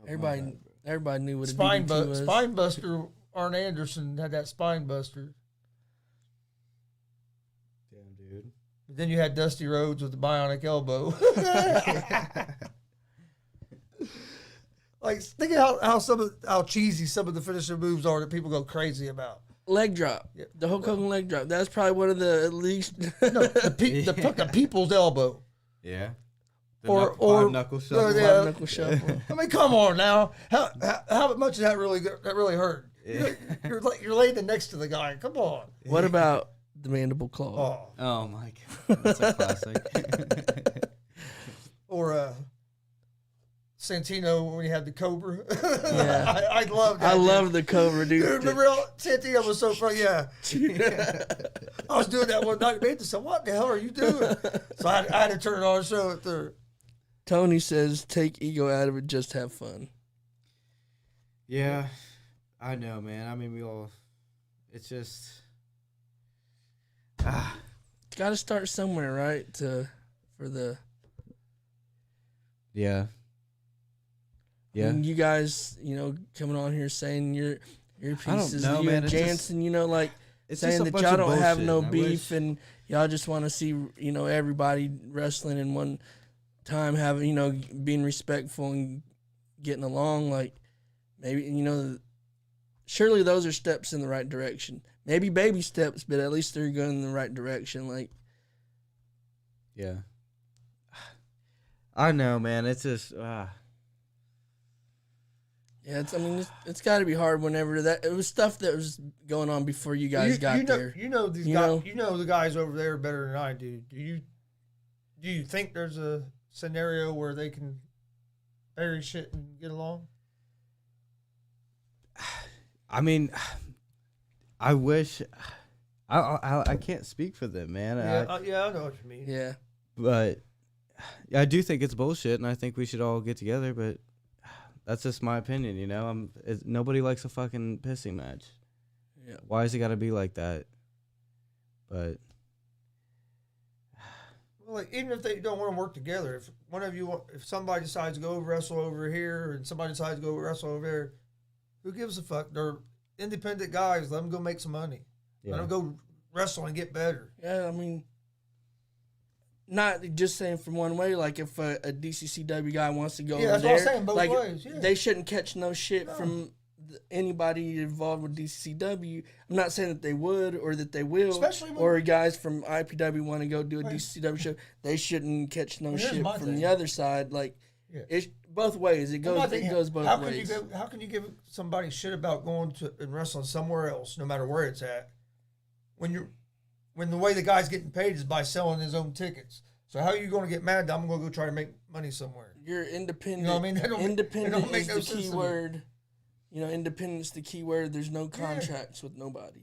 Everybody knew what a Spine DDT was. Spine Buster. Arn Anderson had that spine buster. Damn, dude. But then you had Dusty Rhodes with the bionic elbow. Like, think of how cheesy some of the finisher moves are that people go crazy about. Leg drop. Yeah. The Hulk Hogan leg drop. That's probably one of the least. No, the people's elbow. Yeah. Or knuckle shuffle. Yeah. Knuckle shuffle. I mean, come on now. How much does that really hurt? Yeah. You're laying next to the guy. Come on. What about the mandible claw? Oh my god, that's a classic. Or Santino when he had the Cobra. Yeah. I love that. I love the Cobra, dude. Dude, remember Santino was so funny? Yeah. I was doing that one night. Man, said, "What the hell are you doing?" So I had to turn it on and show it there. Tony says, "Take ego out of it, just have fun." Yeah, I know, man. I mean, it's just got to start somewhere, right? Yeah. I mean, you guys, coming on here saying your pieces, know, you man. and It's Jansen, like it's saying just a that bunch y'all of don't have bullshit, no and I beef wish- and y'all just want to see, everybody wrestling in one time, having, being respectful and getting along. Like maybe, surely those are steps in the right direction. Maybe baby steps, but at least they're going in the right direction. Like, Yeah. I know, man. It's just yeah, it's got to be hard whenever it was stuff that was going on before you guys got there. You know these guys. You know the guys over there better than I do. Do you think there's a scenario where they can bury shit and get along? I mean, I wish. I can't speak for them, man. Yeah, I know what you mean. Yeah. But I do think it's bullshit, and I think we should all get together. But that's just my opinion, nobody likes a fucking pissing match. Yeah. Why has it got to be like that? But Well, like, even if they don't want to work together, if somebody decides to go wrestle over here and somebody decides to go wrestle over there, who gives a fuck? They're independent guys. Let them go make some money. yeah, Let them go wrestle and get better. Yeah, not just saying from one way. Like if a DCCW guy wants to go over That's there, what I'm saying. Both like ways. Yeah. they shouldn't catch no shit from anybody involved with DCCW. I'm not saying that they would or that they will, Especially when- or guys from IPW want to go do a Right. DCCW show. They shouldn't catch no Well, here's shit my from thing. the other side. Like Yeah. it's both ways. It goes. I'm not thinking, It goes both how ways. How can you give somebody shit about going to and wrestling somewhere else, no matter where it's at, when the way the guy's getting paid is by selling his own tickets? So how are you going to get mad that I'm going to go try to make money somewhere? You're independent. You know what I mean? That don't- Independent it don't make is no the sense key to me. word. Independence the key word. There's no contracts with nobody.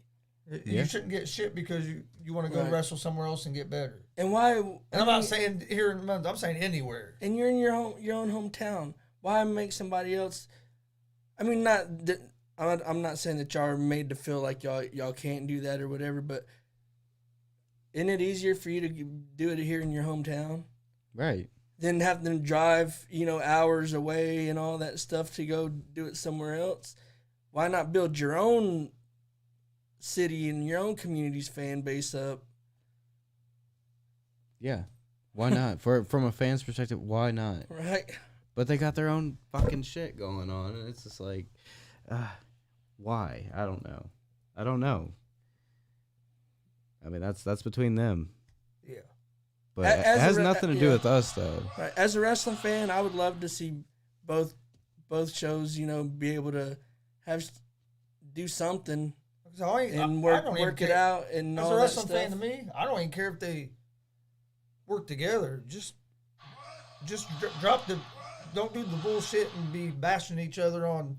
Yeah. You shouldn't get shit because you want to go Right. wrestle somewhere else and get better. And why? And I'm not saying here in Muncie, I'm saying anywhere. And you're in your own hometown. Why make somebody else? I mean, I'm not saying that y'all are made to feel like y'all can't do that or whatever, but isn't it easier for you to do it here in your hometown right. than have them drive hours away and all that stuff to go do it somewhere else? Why not build your own city and your own community's fan base up? Yeah. Why not? From a fan's perspective, why not? Right. But they got their own fucking shit going on, and it's just like, why? I don't know. I mean, that's between them. Yeah. But it As a has re- nothing to do yeah. with us, though. Right. As a wrestling fan, I would love to see both shows, be able to do something So I and don't even work it care. out and As all a that wrestling stuff. fan to me, I don't even care if they work together. Just don't do the bullshit and be bashing each other on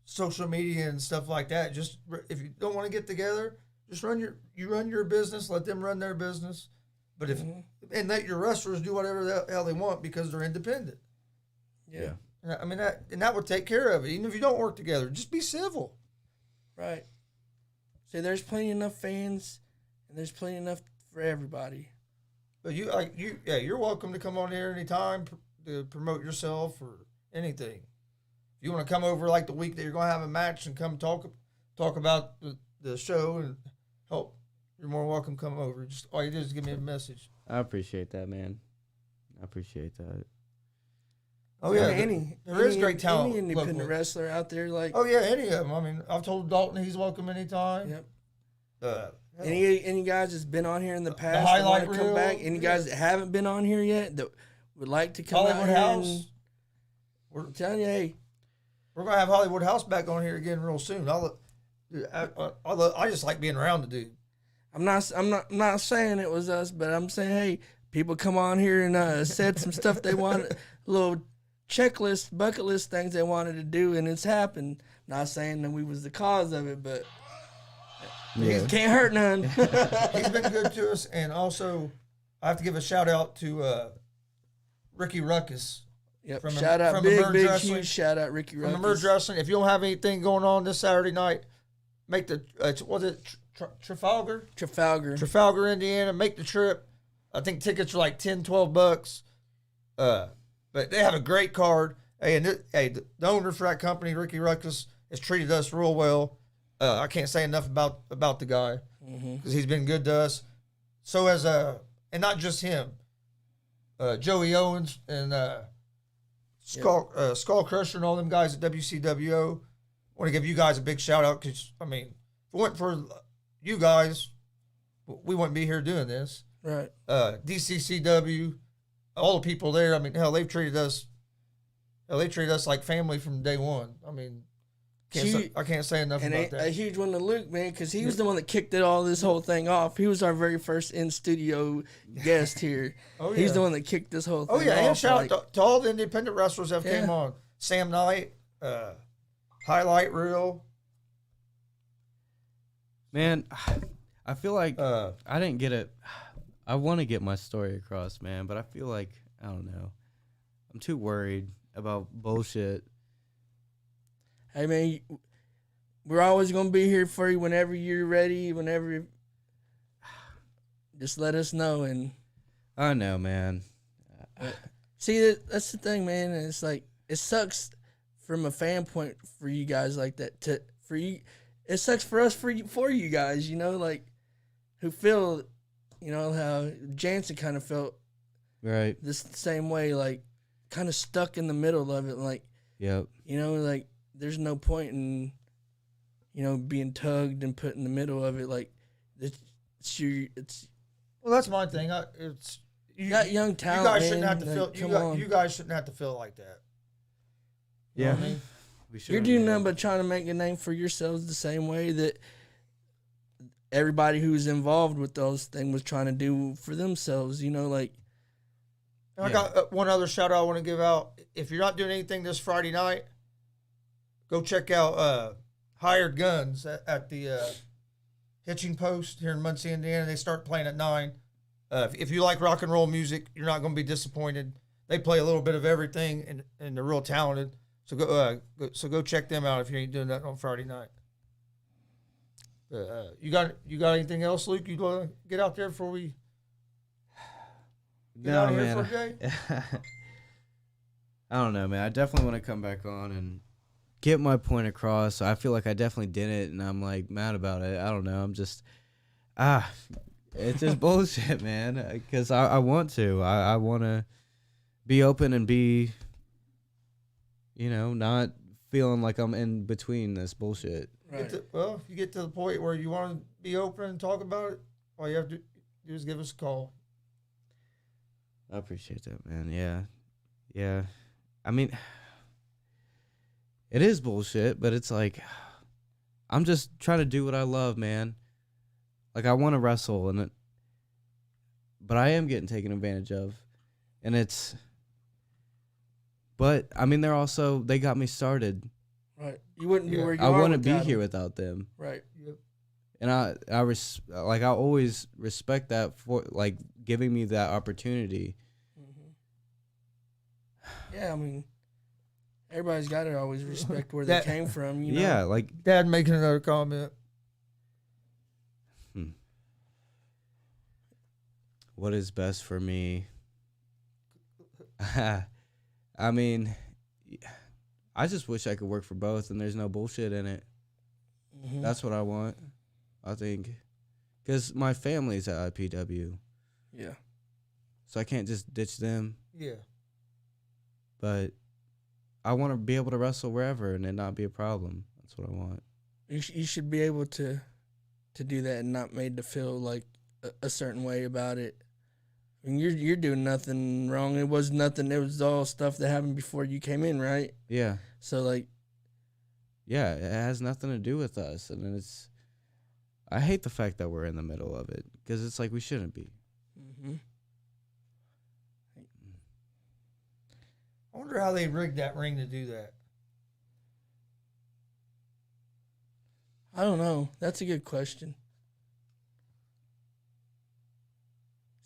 social media and stuff like that. Just if you don't want to get together, just run your business. Let them run their business. But and let your wrestlers do whatever the hell they want because they're independent. Yeah. I mean that would take care of it. Even if you don't work together, just be civil. Right. So there's plenty enough fans and there's plenty enough for everybody. But you're welcome to come on here anytime to promote yourself or anything. If you want to come over like the week that you're going to have a match and come talk about the show and help, you're more welcome to come over. Just all you do is give me a message. I appreciate that, man. I appreciate that. Oh yeah, there is great talent. Any independent locally. wrestler out there, like Oh yeah, any of them. I mean, I've told Dalton he's welcome anytime. Yep. Any guys that's been on here in the past that want highlight to come reel, back? Any guys that haven't been on here yet that would like to come Hollywood out House. here? I'm telling you, hey, We're gonna have Hollywood House back on here again real soon. I just like being around the dude. I'm not saying it was us, but I'm saying, hey, people come on here and said some stuff they wanted, little checklist, bucket list things they wanted to do, and it's happened. Not saying that we was the cause of it, but Yeah. can't hurt none. He's been good to us, and also I have to give a shout out to Ricky Ruckus. Yep. From Shout out from big, Emerge big, Wrestling. huge shout out Ricky From Ruckus. Emerge Wrestling. If you don't have anything going on this Saturday night, make the was it Trafalgar? Trafalgar. Indiana. Make the trip. I think tickets are like $10-12. But they have a great card. Hey, and the owner for that company, Ricky Ruckus, has treated us real well. I can't say enough about the guy because he's been good to us. So and not just him, Joey Owens and Skull Crusher and all them guys at WCWO. I want to give you guys a big shout out because I mean, if it weren't for you guys, we wouldn't be here doing this. Right. DCCW, all the people there. I mean, hell, they've treated us. Hell, they treated us like family from day one. I mean, I can't say enough about that. A huge one to Luke, man, because he was the one that kicked this whole thing off. He was our very first in studio guest here. Oh yeah, he's the one that kicked this whole thing. Oh yeah, off. And shout out to all the independent wrestlers that came on. Sam Knight, Highlight Reel. Man, I feel like I didn't get it. I want to get my story across, man, but I feel like, I don't know. I'm too worried about bullshit. Hey, man, we're always going to be here for you whenever you're ready, just let us know. And I know, man. See, that's the thing, man. It's like, it sucks from a fan point for you guys like that. It sucks for us for you guys, you know, like, who feel, you know, how Jansen kind of felt right this same way, like, kind of stuck in the middle of it. Like, yep. You know, like, there's no point in, you know, being tugged and put in the middle of it. Like, Well, that's my thing. You got young talent. You guys shouldn't have to feel. You guys shouldn't have to feel like that. Yeah. Know what I mean? You're doing nothing but trying to make a name for yourselves the same way that everybody who's involved with those things was trying to do for themselves. You know, like. And I got one other shout out I want to give out. If you're not doing anything this Friday night, go check out Hired Guns at the Hitching Post here in Muncie, Indiana. They start playing at 9. If you like rock and roll music, you're not going to be disappointed. They play a little bit of everything, and they're real talented. So go check them out if you ain't doing that on Friday night. You got anything else, Luke? You want to get out there before we get out of here for a day? I don't know, man. I definitely want to come back on and get my point across. I feel like I definitely did it, and I'm like mad about it. I don't know. I'm just it's just bullshit, man. Because I want to. I want to be open and be, you know, not feeling like I'm in between this bullshit. Right. If you get to the point where you want to be open and talk about it, all you have to do is give us a call. I appreciate that, man. Yeah. I mean, it is bullshit, but it's like, I'm just trying to do what I love, man. Like, I want to wrestle, but I am getting taken advantage of. But, I mean, they got me started. Right. You wouldn't be where you are. I wouldn't be without here them. without them. Right. Yep. And I always respect that for, like, giving me that opportunity. Yeah, I mean, everybody's got to always respect where they came from, you know? Yeah, like... Dad making another comment. What is best for me? I mean, I just wish I could work for both and there's no bullshit in it. Mm-hmm. That's what I want, I think. Because my family's at IPW. Yeah. So I can't just ditch them. Yeah. But I want to be able to wrestle wherever and it not be a problem. That's what I want. You should be able to do that and not made to feel like a certain way about it. I mean, you're doing nothing wrong. It was nothing. It was all stuff that happened before you came in, right? Yeah. So, like... Yeah, it has nothing to do with us. And I hate the fact that we're in the middle of it. Because it's like we shouldn't be. Mm-hmm. I wonder how they rigged that ring to do that. I don't know. That's a good question.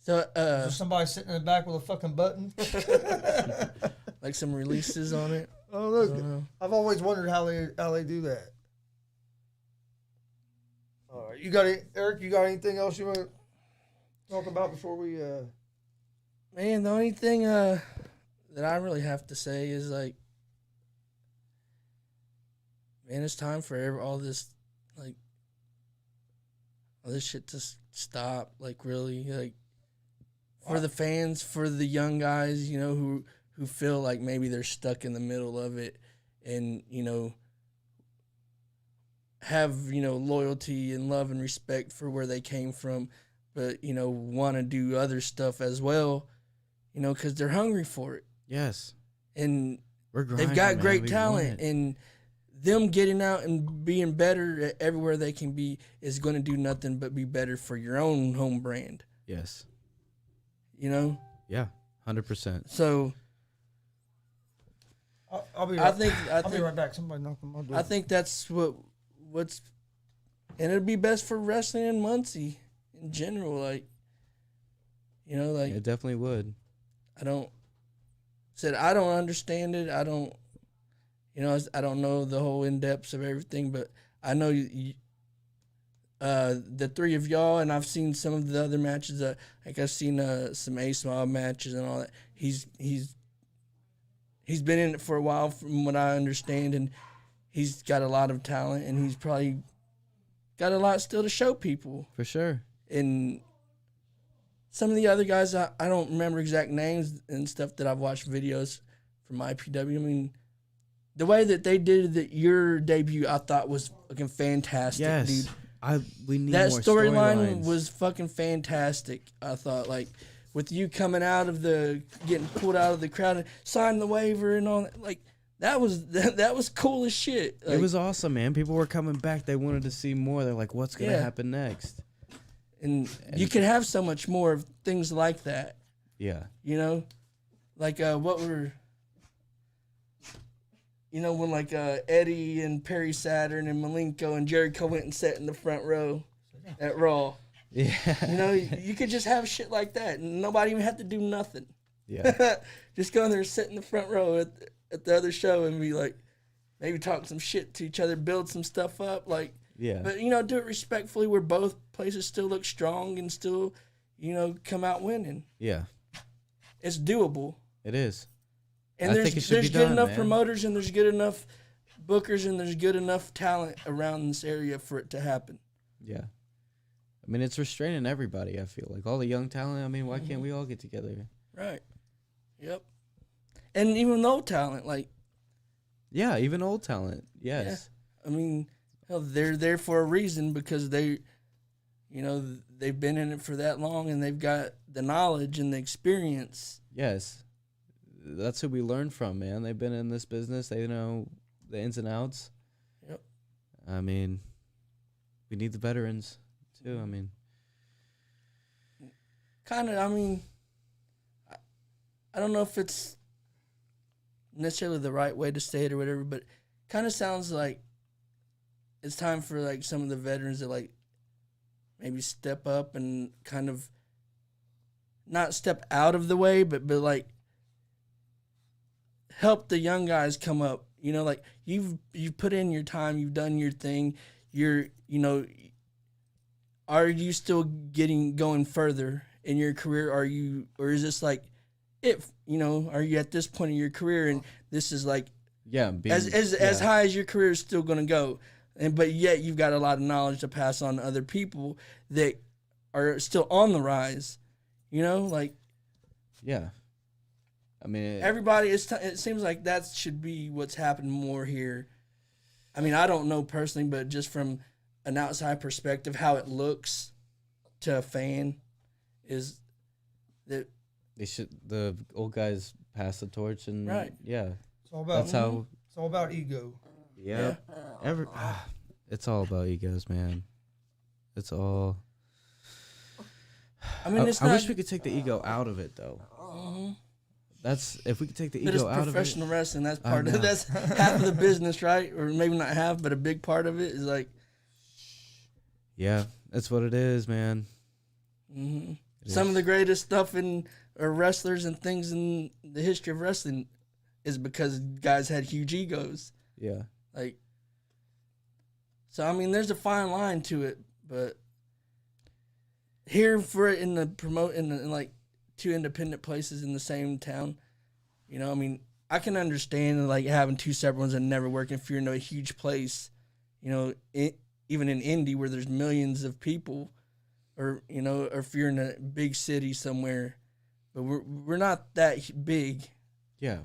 So, Is there somebody sitting in the back with a fucking button? like some releases on it? Oh, look. I don't know. I've always wondered how they do that. All right, Eric? You got anything else you want to talk about before we? Man, the only thing that I really have to say is like, man, it's time for all this shit to stop. Like, really, like for the fans, for the young guys, you know, who feel like maybe they're stuck in the middle of it, and you know, have loyalty and love and respect for where they came from, but you know, want to do other stuff as well. You know, because they're hungry for it. Yes. And We're grinding, they've got man. great We talent. want it. And them getting out and being better everywhere they can be is going to do nothing but be better for your own home brand. Yes. You know? Yeah. 100%. So I'll be. I Right, think I'll be right back. Somebody knocked on my door. I think that's what's, and it'd be best for wrestling in Muncie in general. Like, you know, like It definitely would. I don't understand it. I don't know the whole in depths of everything, but I know the three of y'all, and I've seen some of the other matches. Like I've seen some A-Small matches and all that. He's been in it for a while, from what I understand, and he's got a lot of talent, and he's probably got a lot still to show people. For sure. And some of the other guys, I don't remember exact names and stuff that I've watched videos from IPW. I mean, the way that they did your debut, I thought was fucking fantastic, Yes. dude. We need That more storyline storylines. was fucking fantastic. I thought, like, with you coming getting pulled out of the crowd and signing the waiver and all that, like, that was cool as shit. Like, it was awesome, man. People were coming back. They wanted to see more. They're like, what's going to happen next? and you could have so much more of things like that. Yeah. You know, like when like Eddie and Perry Saturn and Malenko and Jericho went and sat in the front row at Raw. Yeah. You know, you could just have shit like that, and nobody even had to do nothing. Yeah. Just go in there, sit in the front row at the other show, and be like, maybe talk some shit to each other, build some stuff up, like. Yeah. But you know, do it respectfully, where both places still look strong and still, you know, come out winning. Yeah. It's doable. It is. And I there's think it should be good done, enough man. promoters, and there's good enough bookers, and there's good enough talent around this area for it to happen. Yeah. I mean, it's restraining everybody, I feel like. All the young talent, I mean, why can't we all get together? Right. Yep. And even old talent, like. Yeah, even old talent. Yes. Yeah. I mean, hell, they're there for a reason, because they've been in it for that long, and they've got the knowledge and the experience. Yes. That's who we learn from, man. They've been in this business. They know the ins and outs. Yep. I mean, we need the veterans, too. I mean. Kind of, I mean, I don't know if it's necessarily the right way to say it or whatever, but kind of sounds like it's time for, like, some of the veterans to, like, maybe step up and kind of not step out of the way, but like, help the young guys come up. You know, like, you've put in your time, you've done your thing. Are you still going further in your career? Or is this like, are you at this point in your career, and this is like, Yeah. as high as your career is still going to go, but yet you've got a lot of knowledge to pass on to other people that are still on the rise. You know, like. Yeah. I mean, Everybody, it seems like that should be what's happened more here. I mean, I don't know personally, but just from an outside perspective, how it looks to a fan is that the old guys pass the torch, and Right. Yeah. It's all about. That's how. It's all about ego. Yeah. It's all about egos, man. It's all. I mean, I wish we could take the ego out of it, though. That's if we could take the But it's ego out of it. professional wrestling. That's part of know. that's half of the business, right? Or maybe not half, but a big part of it is like. Yeah, that's what it is, man. Mm-hmm. It Some is. of the greatest stuff in wrestlers and things in the history of wrestling is because guys had huge egos. Yeah. Like, so I mean, there's a fine line to it, But here for it in the in like two independent places in the same town, you know, I mean, I can understand like having two separate ones and never working if you're in a huge place, you know, even in Indy where there's millions of people, or you know, or if you're in a big city somewhere, but we're not that big. Yeah,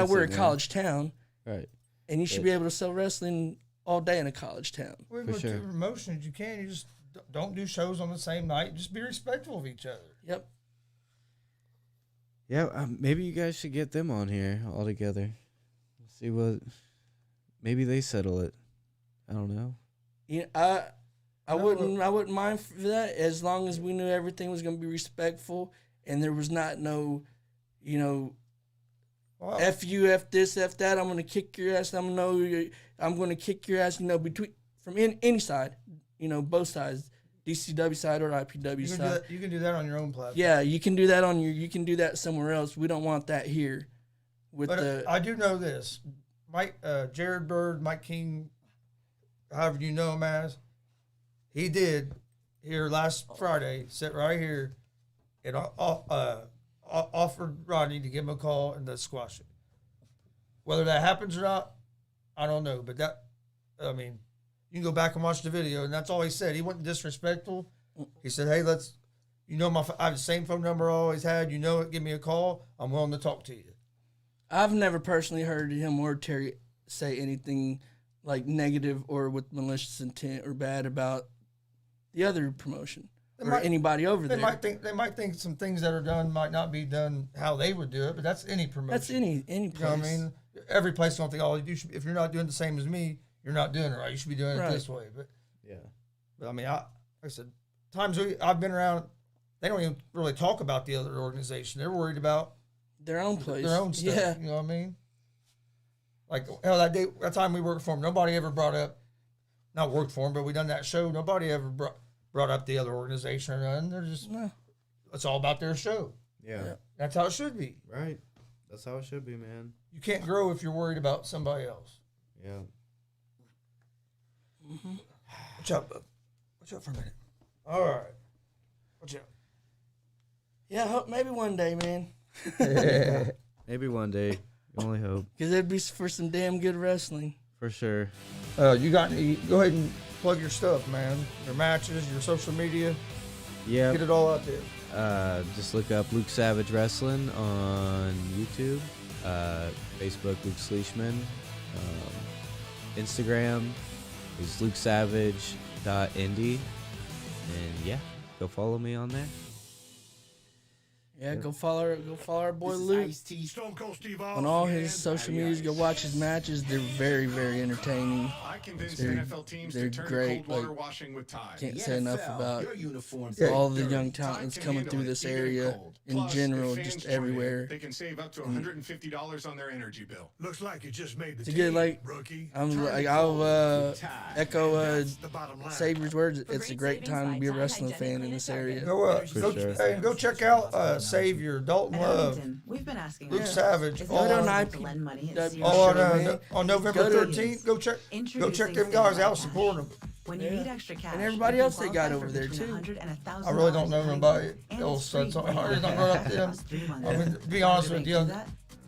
we're a college town, right? And you should be able to sell wrestling all day in a college town. Well, For with sure. your promotions, you can. You just don't do shows on the same night. Just be respectful of each other. Yep. Yeah, maybe you guys should get them on here all together. See what. Maybe they settle it. I don't know. Yeah, I wouldn't mind for that as long as we knew everything was going to be respectful and there was not no, you know, Wow. F you, F this, F that. I'm going to kick your ass. I'm going to kick your ass. You know, from any side, you know, both sides, DCW side or IPW side. You can do that on your own platform. Yeah, you can do that you can do that somewhere else. We don't want that here. But I do know this. Mike, Jared Bird, Mike King, however you know him as, he did here last Friday, sit right here, and offered Rodney to give him a call and to squash it. Whether that happens or not, I don't know. But I mean, you can go back and watch the video, and that's all he said. He wasn't disrespectful. He said, hey, I have the same phone number I always had. You know it, give me a call. I'm willing to talk to you. I've never personally heard him or Terry say anything like negative or with malicious intent or bad about the other promotion or anybody over there. They might think some things that are done might not be done how they would do it, but that's any promotion. That's any place. You know what I mean? Every place don't think, if you're not doing the same as me, you're not doing it right. You should be doing it this way. But yeah. But I mean, like I said, times I've been around, they don't even really talk about the other organization. They're worried about their own place, their own stuff. Yeah. You know what I mean? Like hell, that time we worked for them, nobody ever brought up, not worked for them, but we done that show. Nobody ever brought up the other organization or nothing. They're just, it's all about their show. Yeah. That's how it should be. Right. That's how it should be, man. You can't grow if you're worried about somebody else. Yeah. Mm-hmm. Watch out, bub. Watch out for a minute. All right. Watch out. Yeah, maybe one day, man. Maybe one day. You only hope. Because it'd be for some damn good wrestling. For sure. Go ahead and plug your stuff, man. Your matches, your social media. Yeah. Get it all out there. Just look up Luke Savage Wrestling on YouTube. Facebook, Luke Schleishman. Instagram is lukesavage.indie. And yeah, go follow me on there. Yeah, go follow our boy Luke on all his social medias. Go watch his matches. They're very, very entertaining. They're great. Like, can't say enough about all the young talents coming through this area in general, just everywhere. They can save up to $150 on their energy bill. Looks like you just made the team, rookie. I'll echo Saber's words. It's a great time to be a wrestling fan in this area. Go check out Savior, Dalton Love, We've been asking Luke Savage, all on November 13th. Go check them guys out, support them. When you need extra cash, and everybody else they got over there too. I really don't know nobody else, so it's hard not brought up them. I mean, to be honest with you,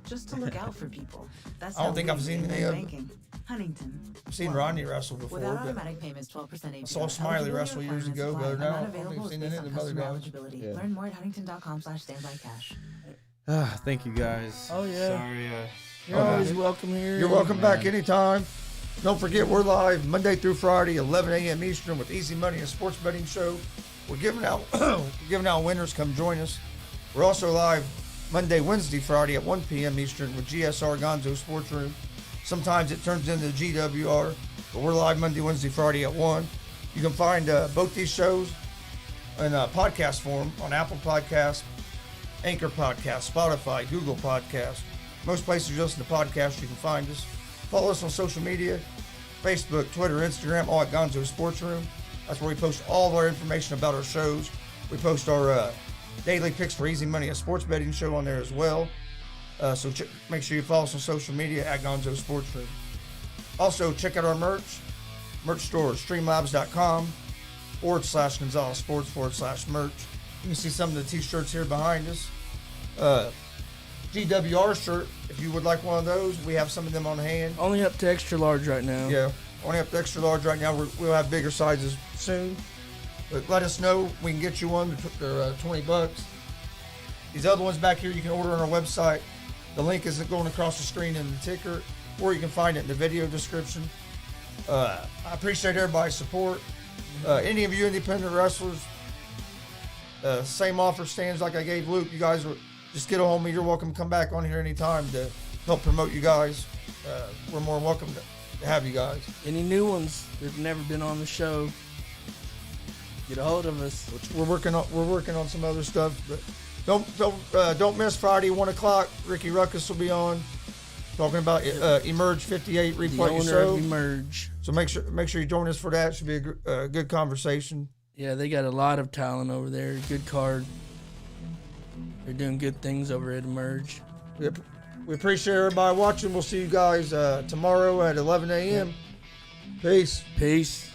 just to look out for people. That's I don't think I've seen any of them. Huntington. I've seen Rodney wrestle before, Without but automatic payments, 12% APR. I saw Smiley wrestle years ago, but now I haven't seen any of the other guys. Learn more at huntington.com/standbycash. Thank you guys. Oh yeah. Sorry. You're always welcome here. You're welcome back anytime. Don't forget, we're live Monday through Friday, 11 a.m. Eastern with Easy Money and Sports Betting Show. We're giving out winners. Come join us. We're also live Monday, Wednesday, Friday at 1 p.m. Eastern with GSR Gonzo Sports Room. Sometimes it turns into G.W.R, but we're live Monday, Wednesday, Friday at 1. You can find both these shows in podcast form on Apple Podcasts, Anchor Podcasts, Spotify, Google Podcasts. Most places you listen to podcasts, you can find us. Follow us on social media, Facebook, Twitter, Instagram, all at Gonzo Sports Room. That's where we post all of our information about our shows. We post our daily picks for Easy Money, a sports betting show on there as well. So make sure you follow us on social media at Gonzo Sports Room. Also, check out our merch store, streamlabs.com. facebook.com/Gonzalez Sports/merch. You can see some of the t-shirts here behind us. G.W.R. shirt, if you would like one of those, we have some of them on hand. Only up to extra large right now. Yeah, only up to extra large right now. We'll have bigger sizes soon. But let us know. We can get you one. They're $20. These other ones back here you can order on our website. The link is going across the screen in the ticker, or you can find it in the video description. I appreciate everybody's support. Any of you independent wrestlers, same offer stands like I gave Luke. You guys just get a hold of me. You're welcome to come back on here anytime to help promote you guys. We're more than welcome to have you guys. Any new ones that've never been on the show, get a hold of us. We're working on some other stuff, but don't miss Friday 1 o'clock. Ricky Ruckus will be on talking about Emerge 58 The replay owner show. of Emerge. So make sure you join us for that. It should be a good conversation. Yeah, they got a lot of talent over there. Good card. They're doing good things over at Emerge. We appreciate everybody watching. We'll see you guys tomorrow at 11 a.m. Peace. Peace.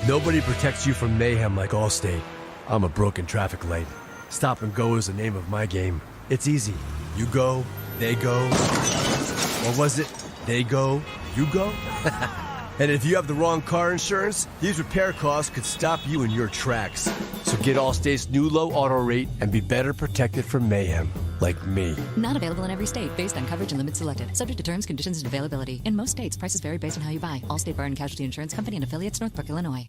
Nobody protects you from mayhem like Allstate. I'm a broken traffic light. Stop and go is the name of my game. It's easy. You go, they go. Or was it, they go, you go? And if you have the wrong car insurance, these repair costs could stop you in your tracks. So get Allstate's new low auto rate and be better protected from mayhem, like me. Not available in every state, based on coverage and limits selected. Subject to terms, conditions, and availability. In most states, prices vary based on how you buy. Allstate Bar and Casualty Insurance Company and affiliates, Northbrook, Illinois.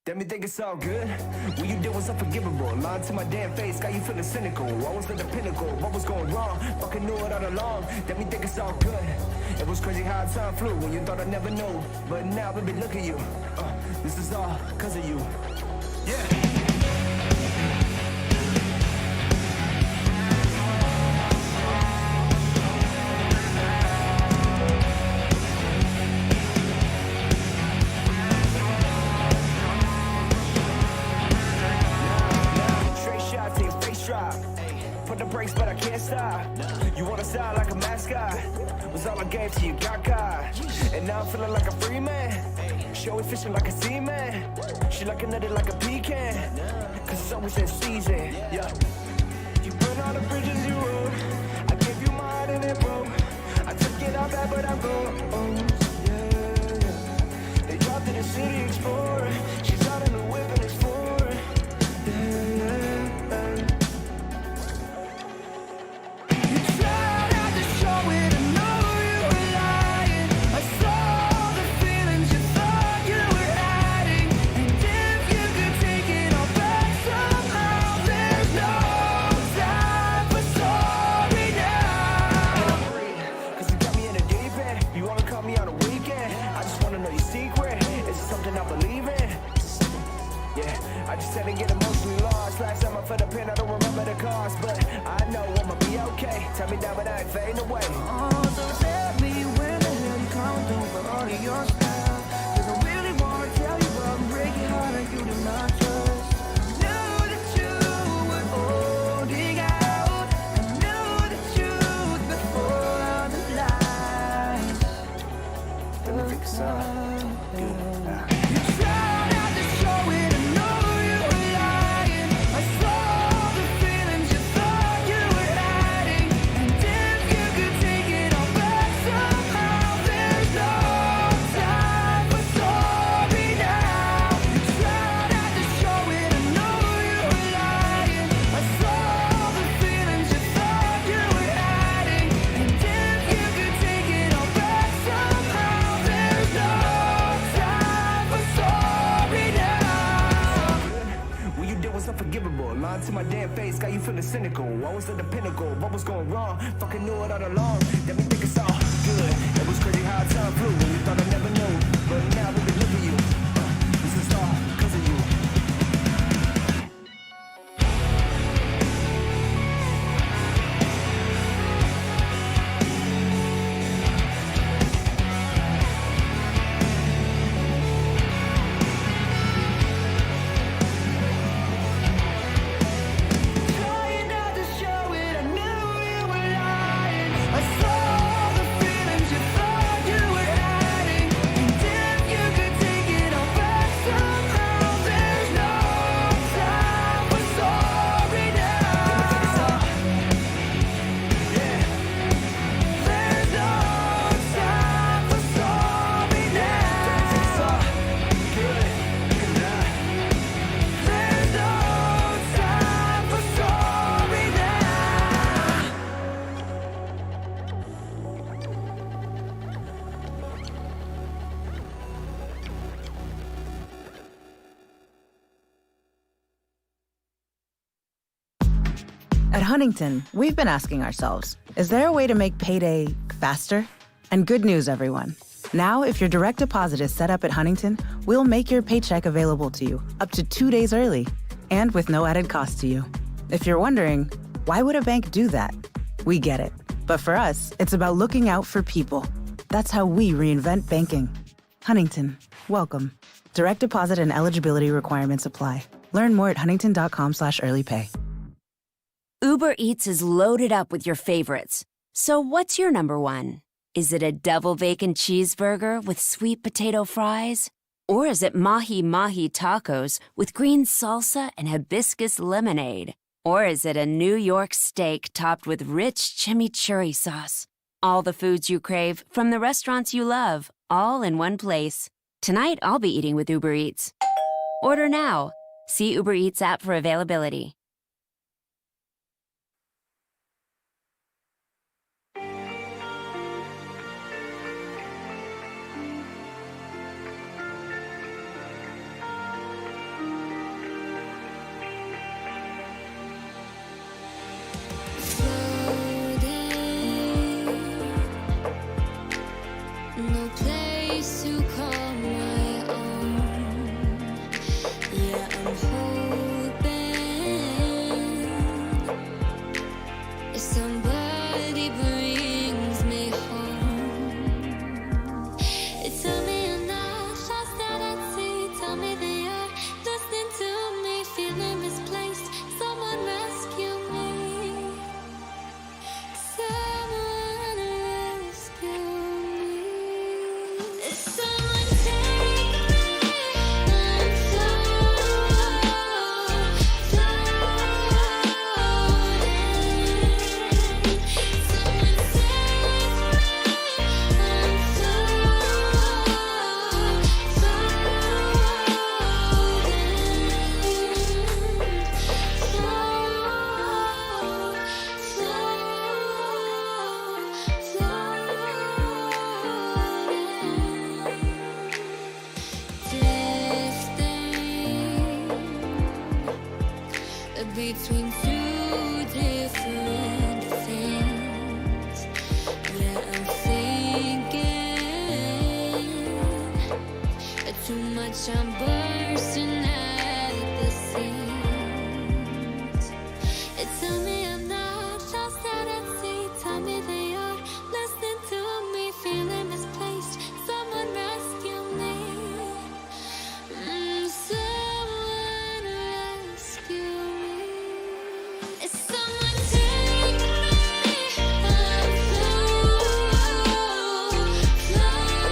Let me think it's all good. What you did was unforgivable. Lying to my damn face, got you feeling cynical. I was at the pinnacle, what was going wrong? Fucking knew it all along. Let me think it's all good. It was crazy how time flew when you thought I never knew. But now, baby, look at you. This is all cause of you. Yeah. Put the brakes, but I can't stop. You wanna sound like a mascot? Was all I gave to you, got caught. And now I'm feeling like a free man. Show fishing like a seaman. She looking at it like a pecan. Cause it's always in season. Yeah. You burn all the bridges you rode. I gave you my heart and it broke. I took it all back, but I'm gone. Yeah. They dropped in the city explorer. She's out in the whip and it's foreign. Yeah. I just had to get emotionally lost. Last time I felt the pain, I don't remember the cost. But I know I'ma be okay. Tell me down, but I ain't fading away. Oh, so tell me when the hell you come through for all of your stuff. Cause I really wanna tell you, but I'm breaking heart and you do not trust. I knew the truth was holding out. I knew the truth before the lies. Let me fix up. You tried not to show it. Unforgivable, lying to my damn face, got you feeling cynical. I was at the pinnacle, what was going wrong? Fucking knew it all along. Let me think it's all good. It was crazy how time flew when you thought I never knew. But now we can look at you. This is all cause of you. At Huntington, we've been asking ourselves, is there a way to make payday faster? And good news, everyone. Now, if your direct deposit is set up at Huntington, we'll make your paycheck available to you up to 2 days early and with no added cost to you. If you're wondering, why would a bank do that? We get it. But for us, it's about looking out for people. That's how we reinvent banking. Huntington, welcome. Direct deposit and eligibility requirements apply. Learn more at huntington.com/earlypay. Uber Eats is loaded up with your favorites. So what's your number one? Is it a double bacon cheeseburger with sweet potato fries? Or is it mahi-mahi tacos with green salsa and hibiscus lemonade? Or is it a New York steak topped with rich chimichurri sauce? All the foods you crave from the restaurants you love, all in one place. Tonight, I'll be eating with Uber Eats. Order now. See Uber Eats app for availability. between two different things. Yeah, I'm thinking too much, I'm bursting at the seams. Tell me I'm not lost out at sea. Tell me they are listening to me, feeling misplaced. Someone rescue me. Someone rescue me. Someone take me. I'm floating. Someone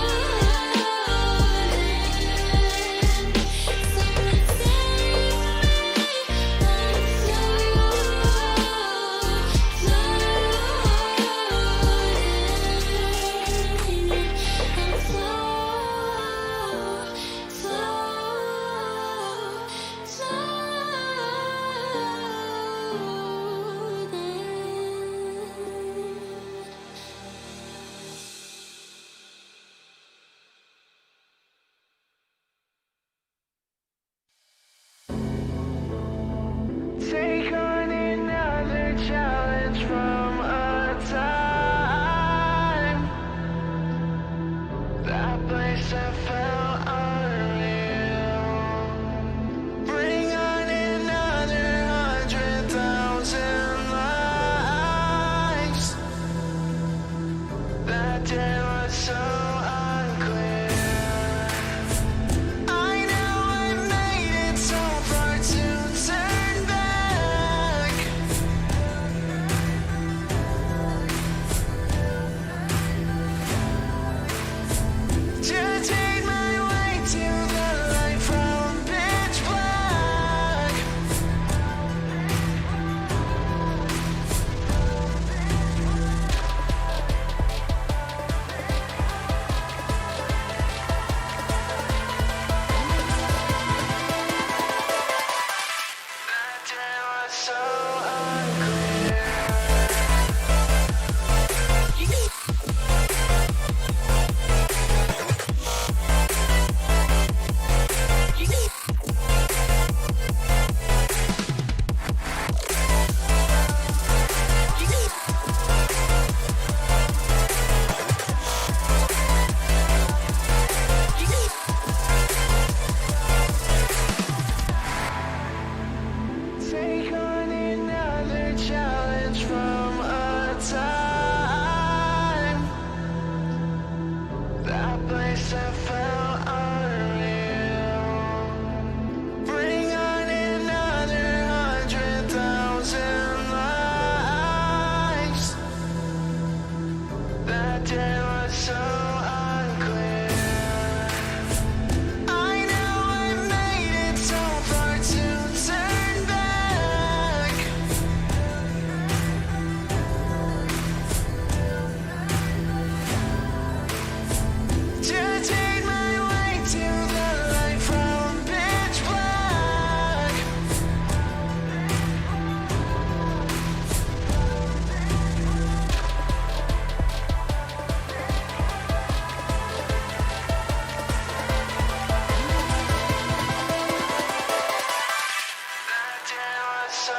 Take on another challenge from a time. That place I felt unreal. Bring on another 100,000 lives. That day was so unclear. I know I made it so far to turn back. To take my way to the light from pitch black. That day was so unclear. Take on another challenge from a time. That place I felt unreal. Bring on another 100,000 lives. That day was so unclear. I know I made it so far to turn back. To take my way to the light from pitch black. That day was so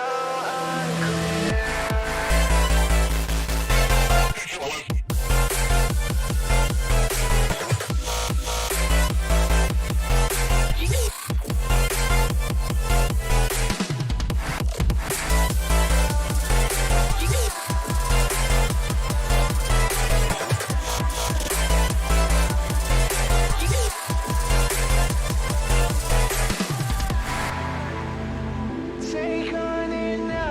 Take on another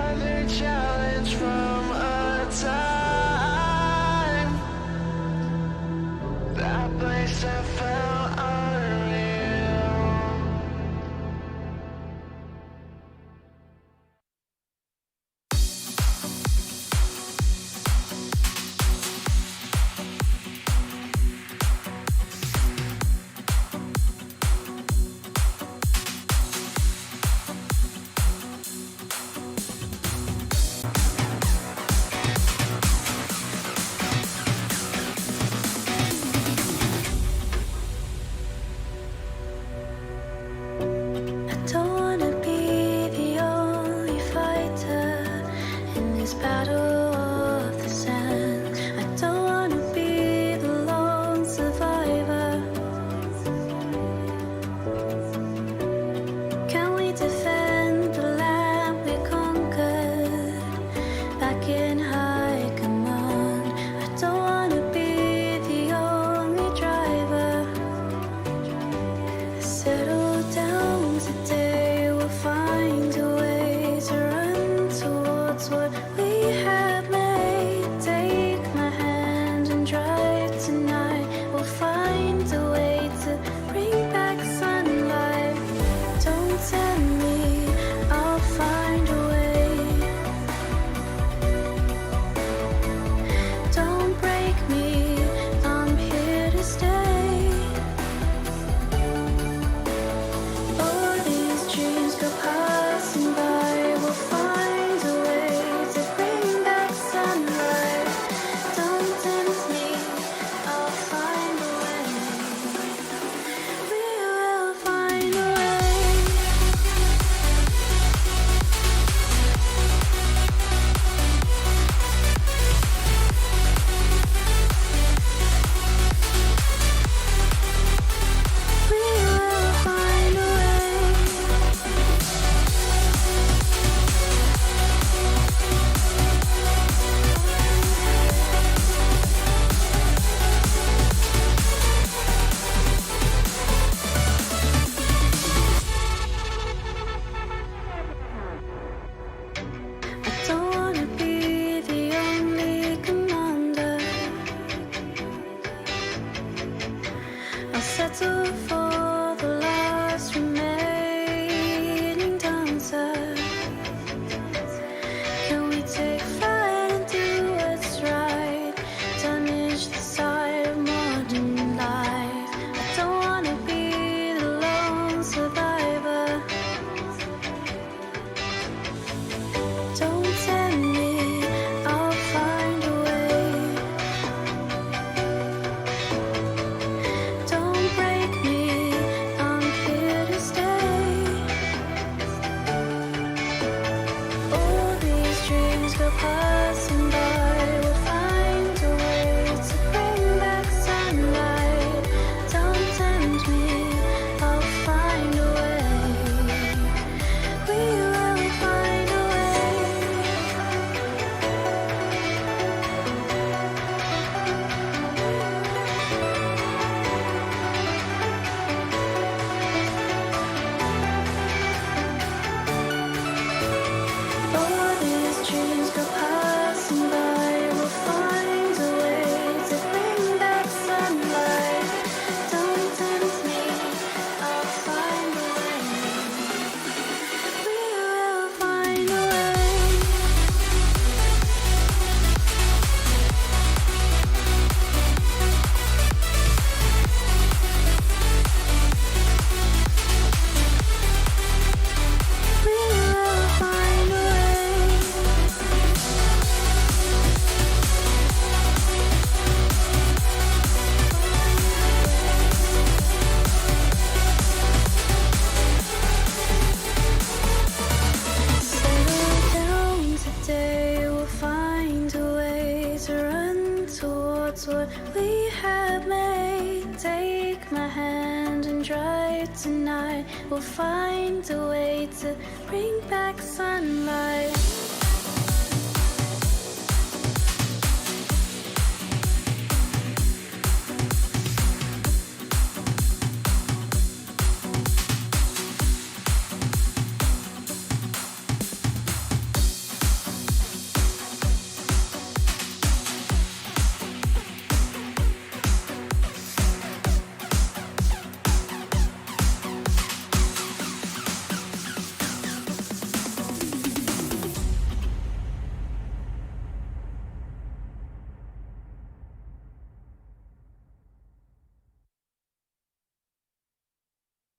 tonight. We'll find a way to bring back sunlight.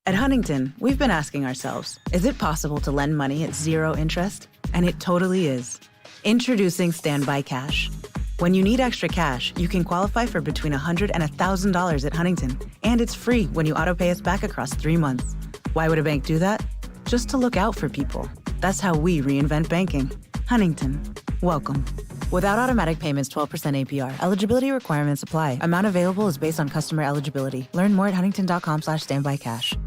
At Huntington, we've been asking ourselves, is it possible to lend money at zero interest? And it totally is. Introducing Standby Cash. When you need extra cash, you can qualify for between $100 and $1,000 at Huntington, and it's free when you autopay us back across 3 months. Why would a bank do that? Just to look out for people. That's how we reinvent banking. Huntington, welcome. Without automatic payments, 12% APR. Eligibility requirements apply. Amount available is based on customer eligibility. Learn more at huntington.com/standbycash.